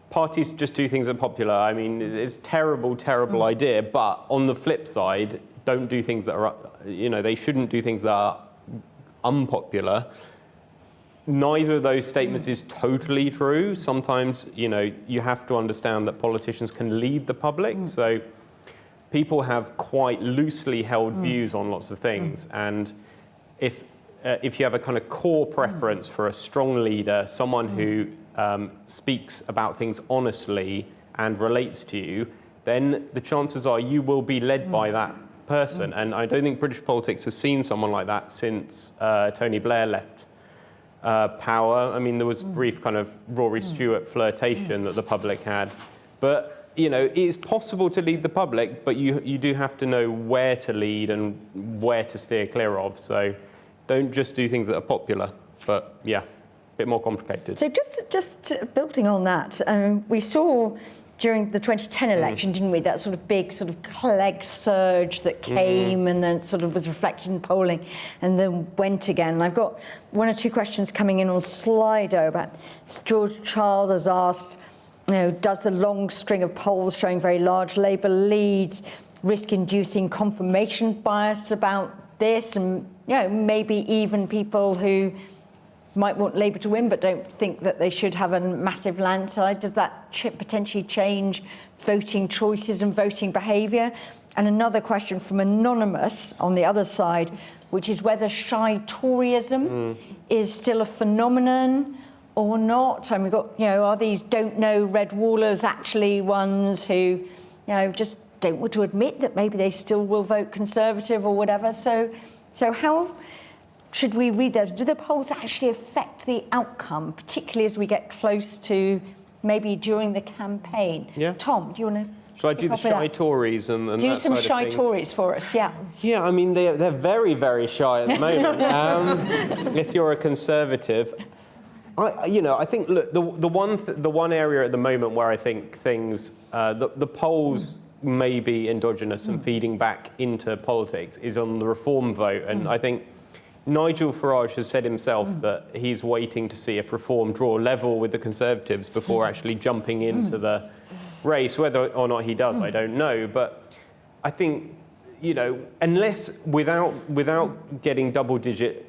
S5: Parties just do things that are popular. I mean, it's a terrible idea, but on the flip side, don't do things that are, they shouldn't do things that are unpopular. Neither of those statements is totally true. Sometimes, you have to understand that politicians can lead the public. So people have quite loosely held views on lots of things. And if you have a kind of core preference for a strong leader, someone who speaks about things honestly and relates to you, then the chances are you will be led by that person. And I don't think British politics has seen someone like that since Tony Blair left power. I mean, there was brief kind of Rory Stewart flirtation that the public had. But, it is possible to lead the public, but you do have to know where to lead and where to steer clear of. So don't just do things that are popular. But, yeah, a bit more complicated.
S1: So just building on that, we saw during the 2010 election, didn't we, that sort of big sort of Clegg surge that came and then sort of was reflected in polling and then went again. And I've got one or two questions coming in on Slido about George Charles has asked, does the long string of polls showing very large Labour leads risk inducing confirmation bias about this? And, maybe even people who might want Labour to win but don't think that they should have a massive landslide. Does that potentially change voting choices and voting behaviour? And another question from Anonymous on the other side, which is whether shy Toryism is still a phenomenon or not. And we've got, are these don't know red wallers actually ones who, just don't want to admit that maybe they still will vote Conservative or whatever? So how should we read those? Do the polls actually affect the outcome, particularly as we get close to maybe during the campaign?
S5: Yeah.
S1: Tom, do you want to?
S5: Shall I do the shy Tories and
S1: do
S5: that
S1: some
S5: side
S1: shy
S5: of things?
S1: Tories for us? Yeah.
S5: Yeah, I mean they're very, very shy at the moment. If you're a Conservative, I think look the one area at the moment where I think things the polls may be endogenous and feeding back into politics is on the reform vote, and I think Nigel Farage has said himself that he's waiting to see if reform draw level with the Conservatives before actually jumping into the race. Whether or not he does, I don't know. But I think, unless without getting double digits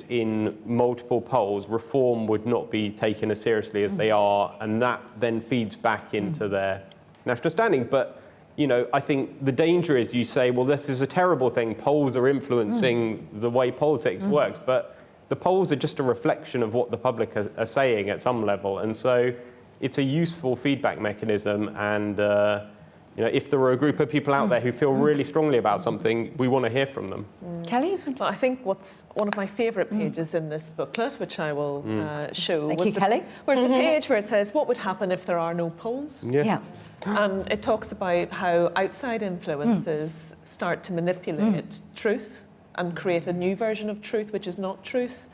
S5: in multiple polls, reform would not be taken as seriously as they are, and that then feeds back into their national standing. But I think the danger is you say, well, this is a terrible thing. Polls are influencing the way politics works, but the polls are just a reflection of what the public are saying at some level. And so it's a useful feedback mechanism. And, if there are a group of people out there who feel really strongly about something, we want to hear from them.
S1: Kelly?
S3: Well, I think what's one of my favourite pages in this booklet, which I will show,
S1: Thank you, Kelly.
S3: Where's the page where it says, what would happen if there are no polls?
S1: Yeah.
S3: And it talks about how outside influences start to manipulate truth and create a new version of truth, which is not truth.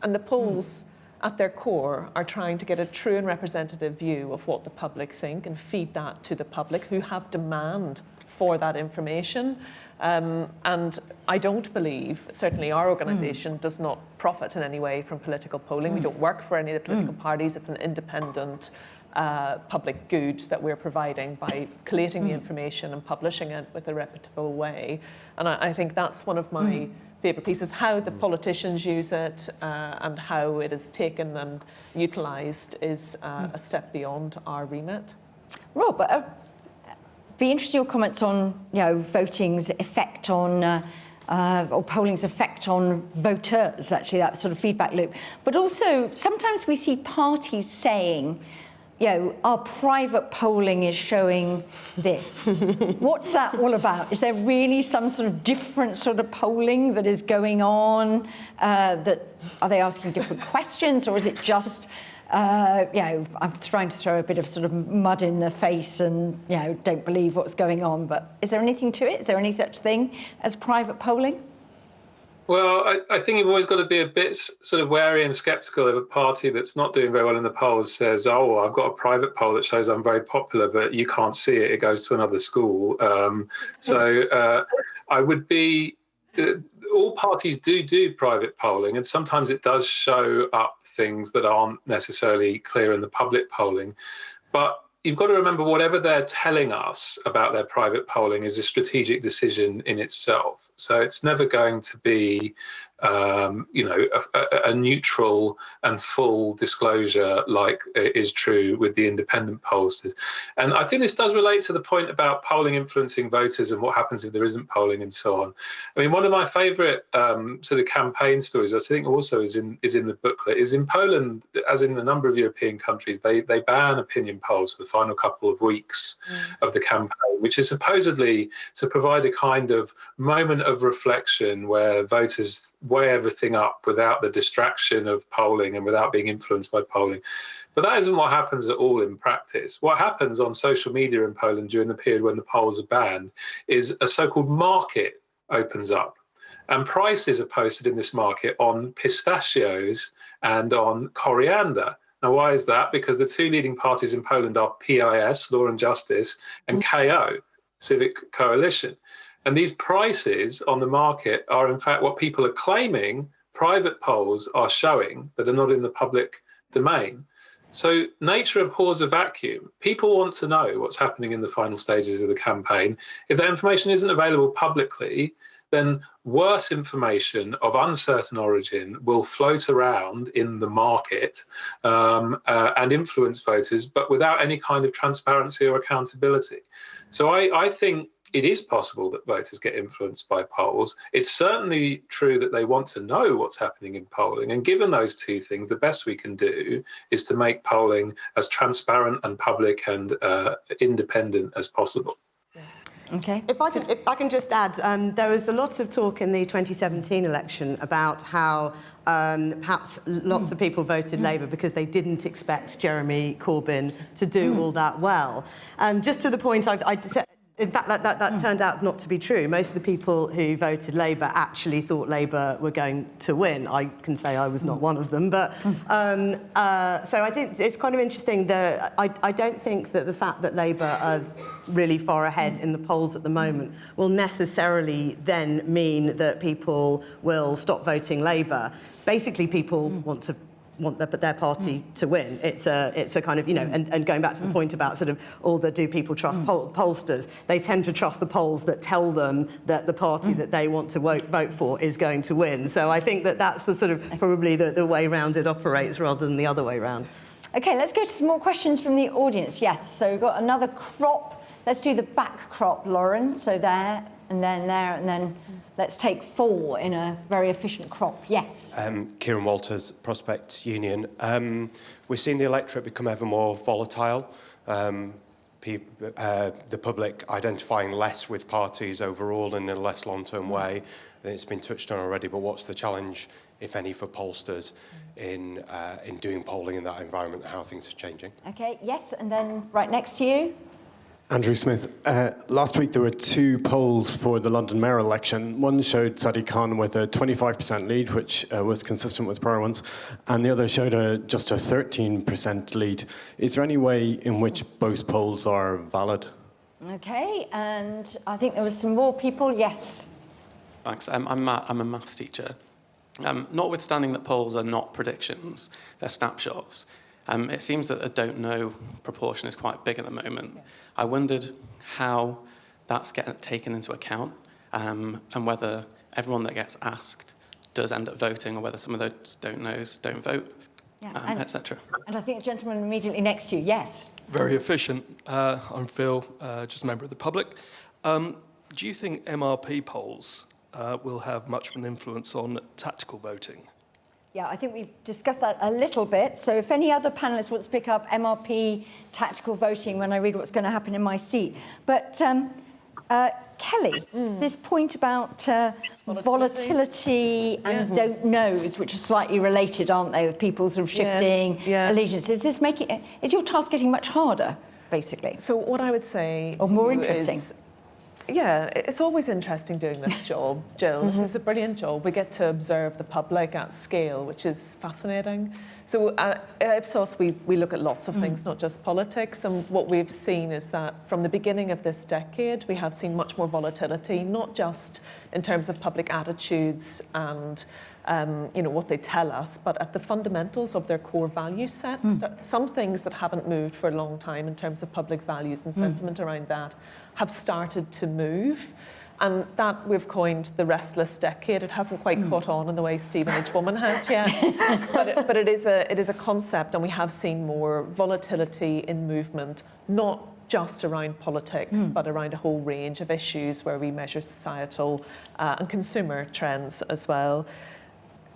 S3: And the polls, at their core, are trying to get a true and representative view of what the public think and feed that to the public who have demand for that information. And I don't believe, certainly our organisation does not profit in any way from political polling. We don't work for any of the political parties. It's an independent public good that we're providing by collating the information and publishing it with a reputable way. And I think that's one of my favourite pieces. How the politicians use it and how it is taken and utilised is a step beyond our remit.
S1: Rob, be interested in your comments on voting's effect on or polling's effect on voters, actually, that sort of feedback loop. But also, sometimes we see parties saying, you know, our private polling is showing this. What's that all about? Is there really some sort of different sort of polling that is going on? That are they asking different questions, or is it just, you know, I'm trying to throw a bit of sort of mud in the face and, you know, don't believe what's going on? But is there anything to it? Is there any such thing as private polling?
S2: Well, I think you've always got to be a bit sort of wary and sceptical of a party that's not doing very well in the polls says, oh, I've got a private poll that shows I'm very popular, but you can't see it. It goes to another school. I would be, all parties do private polling, and sometimes it does show up things that aren't necessarily clear in the public polling. But you've got to remember, whatever they're telling us about their private polling is a strategic decision in itself. So it's never going to be, you know, a neutral and full disclosure like is true with the independent pollsters. And I think this does relate to the point about polling influencing voters and what happens if there isn't polling and so on. I mean, one of my favourite sort of campaign stories, I think also is in the booklet, is in Poland, as in a number of European countries, they ban opinion polls for the final couple of weeks of the campaign, which is supposedly to provide a kind of moment of reflection where voters weigh everything up without the distraction of polling and without being influenced by polling. But that isn't what happens at all in practice. What happens on social media in Poland during the period when the polls are banned is a so-called market opens up. And prices are posted in this market on pistachios and on coriander. Now, why is that? Because the two leading parties in Poland are PIS, Law and Justice, and KO, Civic Coalition. And these prices on the market are, in fact, what people are claiming private polls are showing that are not in the public domain. So nature abhors a vacuum. People want to know what's happening in the final stages of the campaign. If that information isn't available publicly, then worse information of uncertain origin will float around in the market and influence voters, but without any kind of transparency or accountability. So I think it is possible that voters get influenced by polls. It's certainly true that they want to know what's happening in polling. And given those two things, the best we can do is to make polling as transparent and public and independent as possible.
S1: Okay.
S4: If I can just add, there was a lot of talk in the 2017 election about how perhaps lots of people voted Labour because they didn't expect Jeremy Corbyn to do all that well. And just to the point I said, in fact, that turned out not to be true. Most of the people who voted Labour actually thought Labour were going to win. I can say I was not one of them. But so I think it's kind of interesting that I don't think that the fact that Labour are really far ahead in the polls at the moment will necessarily then mean that people will stop voting Labour. Basically, people want their party to win. It's a kind of, you know, and going back to the point about sort of do people trust pollsters, they tend to trust the polls that tell them that the party that they want to vote for is going to win. So I think that that's the sort of probably the way round it operates rather than the other way round.
S1: Okay, let's go to some more questions from the audience. Yes, so we've got another crop. Let's do the back crop, Lauren. So there, and then let's take 4 in a very efficient crop. Yes.
S9: Kieran Walters, Prospect Union. We're seeing the electorate become ever more volatile. The public identifying less with parties overall and in a less long-term way. It's been touched on already, but what's the challenge, if any, for pollsters in doing polling in that environment, how things are changing? Okay,
S1: yes, and then right next to you.
S10: Andrew Smith. Last week there were 2 polls for the London mayor election. One showed Sadiq Khan with a 25% lead, which was consistent with prior ones, and the other showed just a 13% lead. Is there any way in which both polls are valid?
S1: Okay, and I think there was some more people. Yes.
S11: Thanks. I'm Matt. I'm a maths teacher. Notwithstanding that polls are not predictions, they're snapshots. It seems that a don't know proportion is quite big at the moment. I wondered how that's getting taken into account and whether everyone that gets asked does end up voting or whether some of those don't knows don't vote, etc.
S1: And I think a gentleman immediately next to you, yes.
S12: Very efficient. I'm Phil, just a member of the public. Do you think MRP polls will have much of an influence on tactical voting?
S1: Yeah, I think we've discussed that a little bit. So if any other panelists want to pick up MRP, tactical voting, when I read what's going to happen in my seat. But Kelly, this point about volatility and don't knows, which are slightly related, aren't they, with people sort of shifting allegiances. Is your task getting much harder, basically?
S3: So what I would say
S1: or more interesting?
S3: Yeah, it's always interesting doing this job, Jill. This is a brilliant job. We get to observe the public at scale, which is fascinating. So at Ipsos, we look at lots of things, not just politics. And what we've seen is that from the beginning of this decade, we have seen much more volatility, not just in terms of public attitudes and what they tell us, but at the fundamentals of their core value sets. Some things that haven't moved for a long time in terms of public values and sentiment around that have started to move. And that we've coined the restless decade. It hasn't quite caught on in the way Stephen H. Woman has yet, but it is a concept, and we have seen more volatility in movement, not just around politics, but around a whole range of issues where we measure societal and consumer trends as well.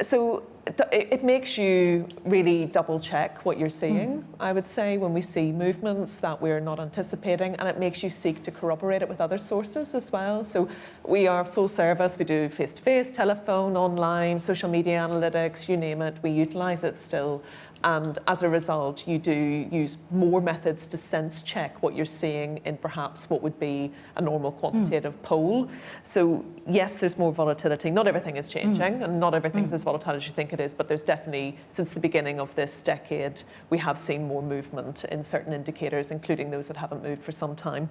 S3: So it makes you really double check what you're seeing, I would say, when we see movements that we're not anticipating, and it makes you seek to corroborate it with other sources as well. So we are full service. We do face-to-face, telephone, online, social media analytics, you name it. We utilize it still. And as a result, you do use more methods to sense check what you're seeing in perhaps what would be a normal quantitative poll. So yes, there's more volatility. Not everything is changing, and not everything's as volatile as you think it is, but there's definitely, since the beginning of this decade, we have seen more movement in certain indicators, including those that haven't moved for some time.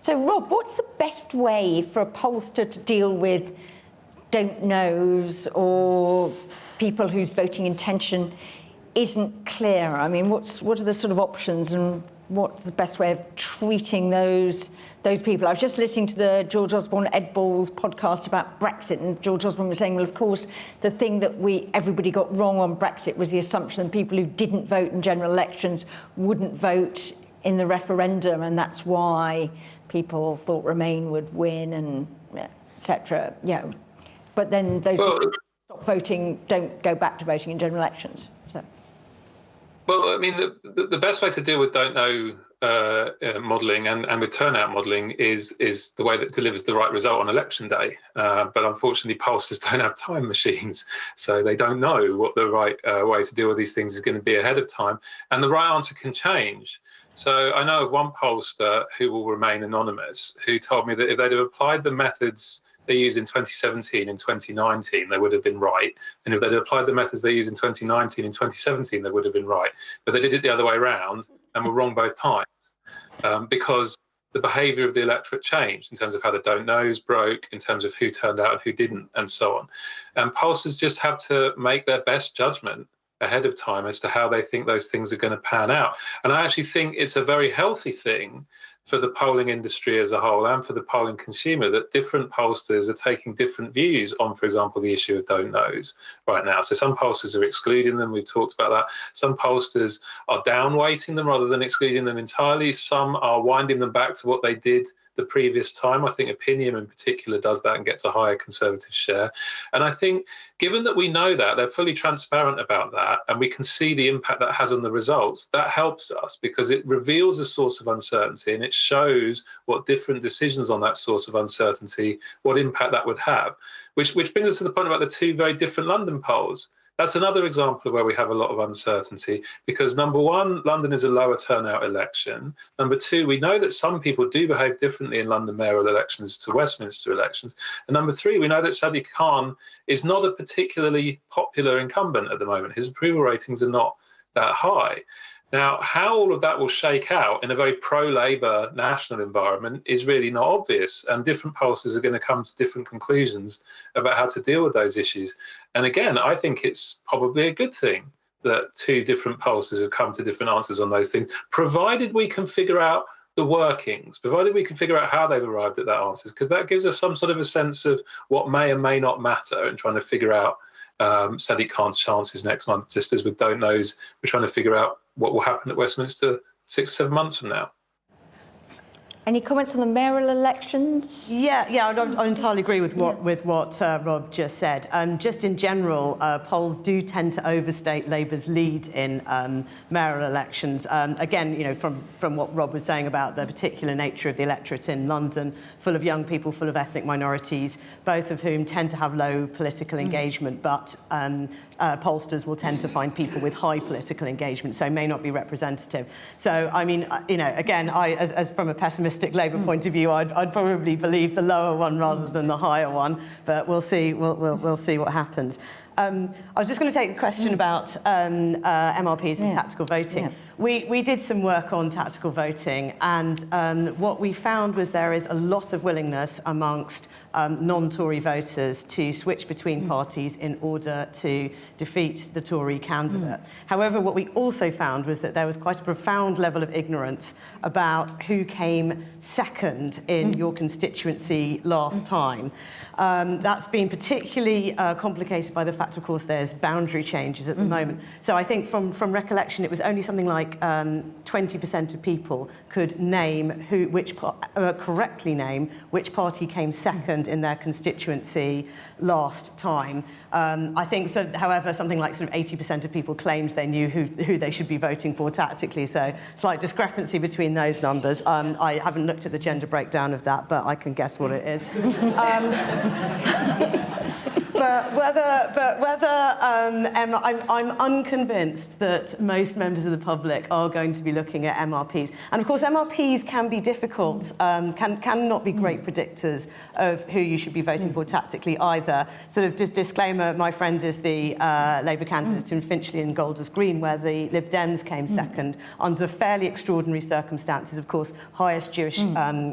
S1: So Rob, what's the best way for a pollster to deal with don't knows or people whose voting intention isn't clear? I mean, what are the sort of options, and what's the best way of treating those people? I was just listening to the George Osborne, Ed Balls podcast about Brexit, and George Osborne was saying, well, of course, the thing that everybody got wrong on Brexit was the assumption that people who didn't vote in general elections wouldn't vote in the referendum, and that's why people thought Remain would win, and etc. Yeah, but then those people who stop voting don't go back to voting in general elections.
S2: Well, I mean, the best way to deal with don't know modelling and with turnout modelling is the way that delivers the right result on election day. But unfortunately, pollsters don't have time machines, so they don't know what the right way to deal with these things is going to be ahead of time. And the right answer can change. So I know of one pollster who will remain anonymous who told me that if they'd have applied the methods they used in 2017 and 2019, they would have been right. And if they'd applied the methods they used in 2019 and 2017, they would have been right. But they did it the other way around and were wrong both times because the behaviour of the electorate changed in terms of how the don't knows broke, in terms of who turned out and who didn't, and so on. And pollsters just have to make their best judgment ahead of time as to how they think those things are going to pan out. And I actually think it's a very healthy thing for the polling industry as a whole and for the polling consumer that different pollsters are taking different views on, for example, the issue of don't knows right now. So some pollsters are excluding them. We've talked about that. Some pollsters are downweighting them rather than excluding them entirely. Some are winding them back to what they did the previous time. I think Opinion in particular does that and gets a higher Conservative share. And I think given that we know that, they're fully transparent about that, and we can see the impact that has on the results, that helps us because it reveals a source of uncertainty and it shows what different decisions on that source of uncertainty, what impact that would have. Which brings us to the point about the two very different London polls. That's another example of where we have a lot of uncertainty because, number one, London is a lower turnout election. Number two, we know that some people do behave differently in London mayoral elections to Westminster elections. And number three, we know that Sadiq Khan is not a particularly popular incumbent at the moment. His approval ratings are not that high. Now, how all of that will shake out in a very pro-Labour national environment is really not obvious, and different pollsters are going to come to different conclusions about how to deal with those issues. And again, I think it's probably a good thing that two different pollsters have come to different answers on those things, provided we can figure out the workings, provided we can figure out how they've arrived at that answers, because that gives us some sort of a sense of what may and may not matter in trying to figure out Sadiq Khan's chances next month, just as with don't knows, we're trying to figure out what will happen at Westminster 6 or 7 months from now.
S1: Any comments on the mayoral elections?
S4: Yeah, I entirely agree with what Rob just said. Just in general, polls do tend to overstate Labour's lead in mayoral elections. Again, from what Rob was saying about the particular nature of the electorate in London, full of young people, full of ethnic minorities, both of whom tend to have low political engagement, but pollsters will tend to find people with high political engagement, so may not be representative. So, I mean, again, as from a pessimistic Labour point of view, I'd probably believe the lower one rather than the higher one, but we'll see. We'll see what happens. I was just going to take the question about MRPs and tactical voting. Yeah. We did some work on tactical voting, and what we found was there is a lot of willingness amongst non-Tory voters to switch between parties in order to defeat the Tory candidate. However, what we also found was that there was quite a profound level of ignorance about who came second in your constituency last time. That's been particularly complicated by the fact, of course, there's boundary changes at the moment. So I think from recollection, it was only something like 20% of people could name correctly name which party came second in their constituency last time. I think, so, however, something like sort of 80% of people claimed they knew who they should be voting for tactically, so slight discrepancy between those numbers. I haven't looked at the gender breakdown of that, but I can guess what it is. I'm unconvinced that most members of the public are going to be looking at MRPs. And of course, MRPs can be difficult, cannot be great predictors of who you should be voting for tactically either. Sort of just disclaimer, my friend is the Labour candidate in Finchley and Golders Green, where the Lib Dems came second under fairly extraordinary circumstances, of course, highest Jewish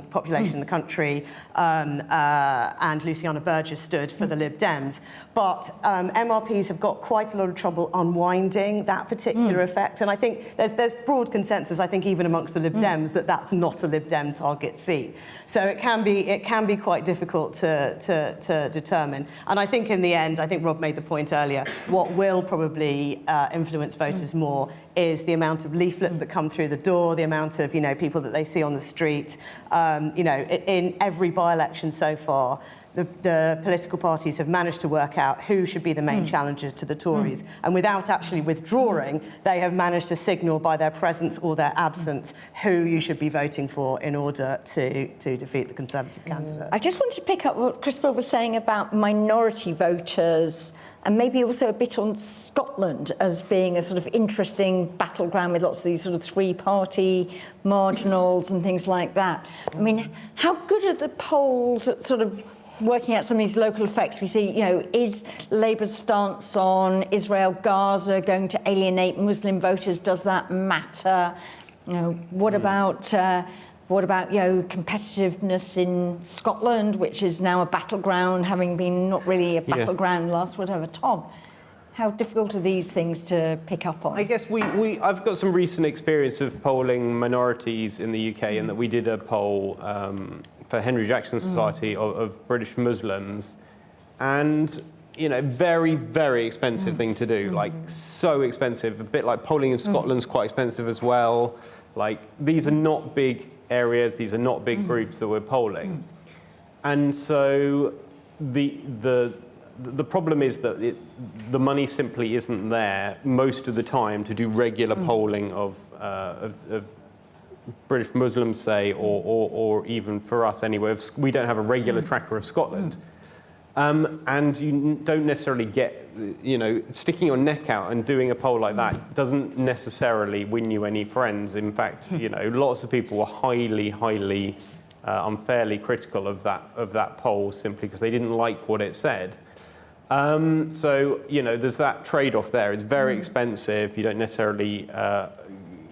S4: population in the country, and Luciana Burgess stood for the Lib Dems. But MRPs have got quite a lot of trouble unwinding that particular effect. And I think there's broad consensus, I think, even amongst the Lib Dems, that that's not a Lib Dem target seat. So it can be quite difficult to determine. And I think in the end, I think Rob made the point earlier, what will probably influence voters more is the amount of leaflets that come through the door, the amount of people that they see on the street. In every by-election so far, the political parties have managed to work out who should be the main challengers to the Tories. And without actually withdrawing, they have managed to signal by their presence or their absence who you should be voting for in order to defeat the Conservative candidate.
S1: I just wanted to pick up what Christopher was saying about minority voters, and maybe also a bit on Scotland as being a sort of interesting battleground with lots of these sort of three-party marginals and things like that. I mean, how good are the polls at sort of working out some of these local effects? We see, is Labour's stance on Israel-Gaza going to alienate Muslim voters? Does that matter? What about competitiveness in Scotland, which is now a battleground, having been not really a battleground last whatever. Tom, how difficult are these things to pick up on?
S5: I guess I've got some recent experience of polling minorities in the UK, in that we did a poll for Henry Jackson Society of British Muslims, and very, very expensive thing to do, like so expensive, a bit like polling in Scotland's quite expensive as well. Like, these are not big areas, these are not big groups that we're polling. And so the problem is that the money simply isn't there most of the time to do regular polling of British Muslims, say, or even for us anyway. We don't have a regular tracker of Scotland. And you don't necessarily get, sticking your neck out and doing a poll like that doesn't necessarily win you any friends. In fact, lots of people were highly, highly unfairly critical of that poll simply because they didn't like what it said. So, there's that trade-off there. It's very expensive. You don't necessarily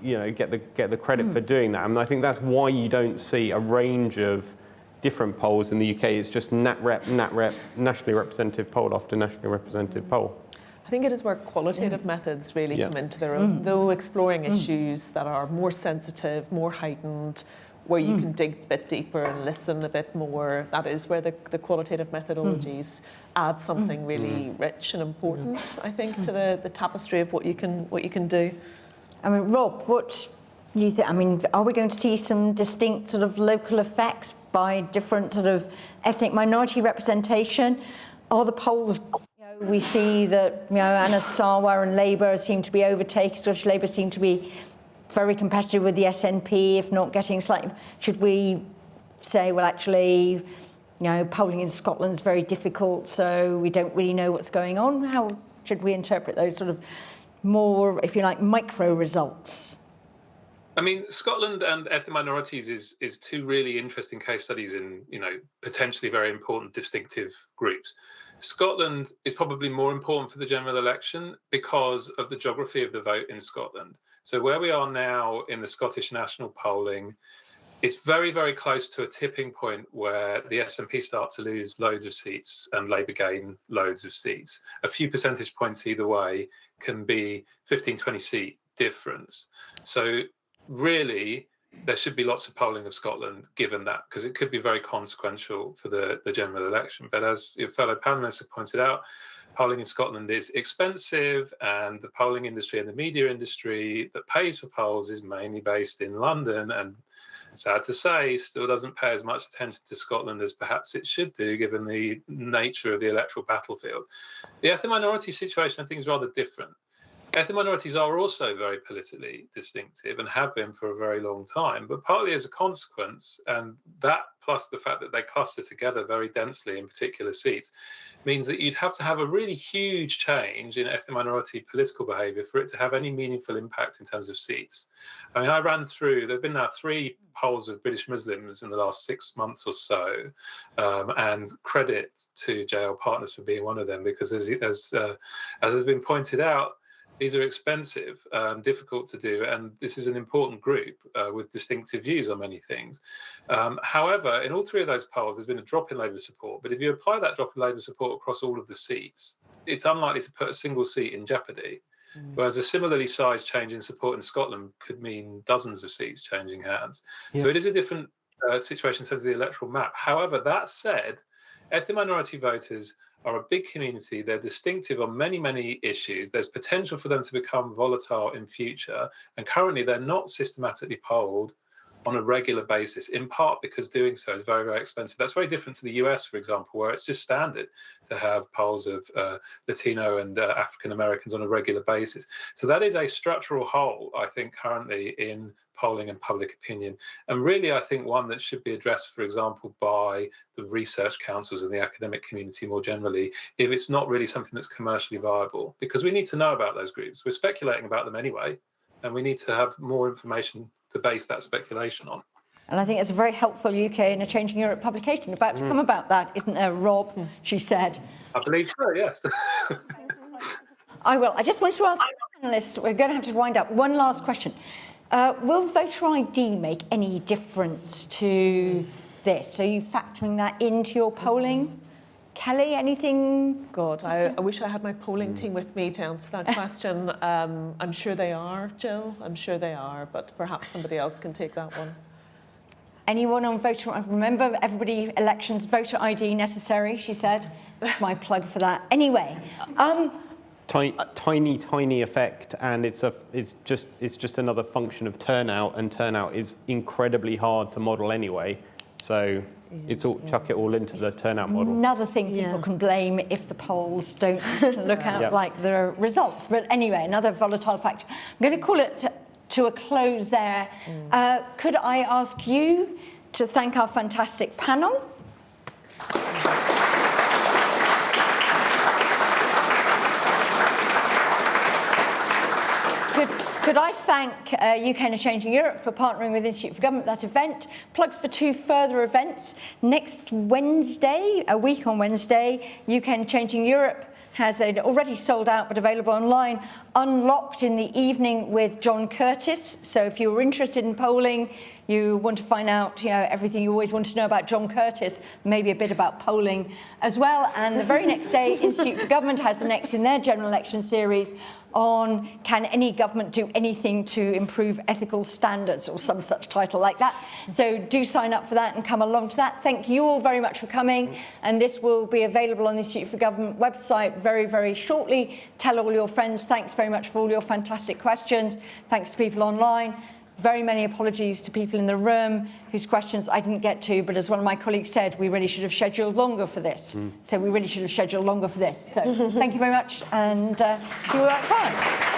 S5: get the credit for doing that. And I think that's why you don't see a range of different polls in the UK. It's just nationally representative poll after nationally representative poll.
S3: I think it is where qualitative methods really come into their own, though exploring issues that are more sensitive, more heightened, where you can dig a bit deeper and listen a bit more. That is where the qualitative methodologies add something really rich and important, I think, to the tapestry of what you can do.
S1: I mean, Rob, Do you think, I mean, are we going to see some distinct sort of local effects by different sort of ethnic minority representation? Are the polls, we see that, Anna Sarwar and Labour seem to be overtaking, Scottish Labour seem to be very competitive with the SNP, if not getting slightly. Should we say, well, actually, polling in Scotland is very difficult, so we don't really know what's going on? How should we interpret those sort of more, if you like, micro results?
S2: I mean, Scotland and ethnic minorities is two really interesting case studies in, potentially very important distinctive groups. Scotland is probably more important for the general election because of the geography of the vote in Scotland. So where we are now in the Scottish national polling, it's very, very close to a tipping point where the SNP start to lose loads of seats and Labour gain loads of seats. A few percentage points either way can be 15, 20 seat difference. So really, there should be lots of polling of Scotland given that, because it could be very consequential for the general election. But as your fellow panelists have pointed out, polling in Scotland is expensive, and the polling industry and the media industry that pays for polls is mainly based in London, and sad to say, still doesn't pay as much attention to Scotland as perhaps it should do, given the nature of the electoral battlefield. The ethnic minority situation, I think, is rather different. Ethnic minorities are also very politically distinctive and have been for a very long time, but partly as a consequence, and that plus the fact that they cluster together very densely in particular seats, means that you'd have to have a really huge change in ethnic minority political behaviour for it to have any meaningful impact in terms of seats. I mean, I ran through, there have been now 3 polls of British Muslims in the last 6 months or so, and credit to JL Partners for being one of them, because as has been pointed out, these are expensive, difficult to do, and this is an important group with distinctive views on many things. However, in all 3 of those polls, there's been a drop in Labour support, but if you apply that drop in Labour support across all of the seats, it's unlikely to put a single seat in jeopardy. Whereas a similarly sized change in support in Scotland could mean dozens of seats changing hands. So it is a different situation in terms of the electoral map. However, that said, ethnic minority voters are a big community. They're distinctive on many, many issues. There's potential for them to become volatile in future. And currently, they're not systematically polled on a regular basis, in part because doing so is very, very expensive. That's very different to the US, for example, where it's just standard to have polls of Latino and African Americans on a regular basis. So that is a structural hole, I think, currently in polling and public opinion. And really, I think one that should be addressed, for example, by the research councils and the academic community more generally, if it's not really something that's commercially viable, because we need to know about those groups. We're speculating about them anyway, and we need to have more information to base that speculation on.
S1: And I think it's a very helpful UK in a Changing Europe publication about to come about that, isn't there, Rob? She said.
S2: I believe so, yes.
S1: I will. I just wanted to ask the panellists, we're going to have to wind up. One last question. Will voter ID make any difference to this? Are you factoring that into your polling? Kelly, anything?
S3: God, I wish I had my polling team with me to answer that question. I'm sure they are, Jill. I'm sure they are, but perhaps somebody else can take that one.
S1: Anyone on voter? Remember, everybody, elections, voter ID necessary, she said. My plug for that. Anyway.
S5: Tiny effect, and it's just another function of turnout, and turnout is incredibly hard to model anyway. So it's all chuck it all into the turnout model.
S1: Another thing people can blame if the polls don't look out like the results. But anyway, another volatile factor. I'm going to call it to a close there. Could I ask you to thank our fantastic panel? Could I thank UK and Changing Europe for partnering with Institute for Government that event. Plugs for 2 further events. Next Wednesday, a week on Wednesday, UK and Changing Europe has an already sold out but available online, Unlocked in the evening with John Curtis. So if you're interested in polling, you want to find out everything you always want to know about John Curtis, maybe a bit about polling as well. And the very next day, Institute for Government has the next in their general election series on can any government do anything to improve ethical standards, or some such title like that. So do sign up for that and come along to that. Thank you all very much for coming. And this will be available on the Institute for Government website very, very shortly. Tell all your friends. Thanks very much for all your fantastic questions. Thanks to people online. Very many apologies to people in the room whose questions I didn't get to, but as one of my colleagues said, we really should have scheduled longer for this. So we really should have scheduled longer for this. So thank you very much, and see you outside.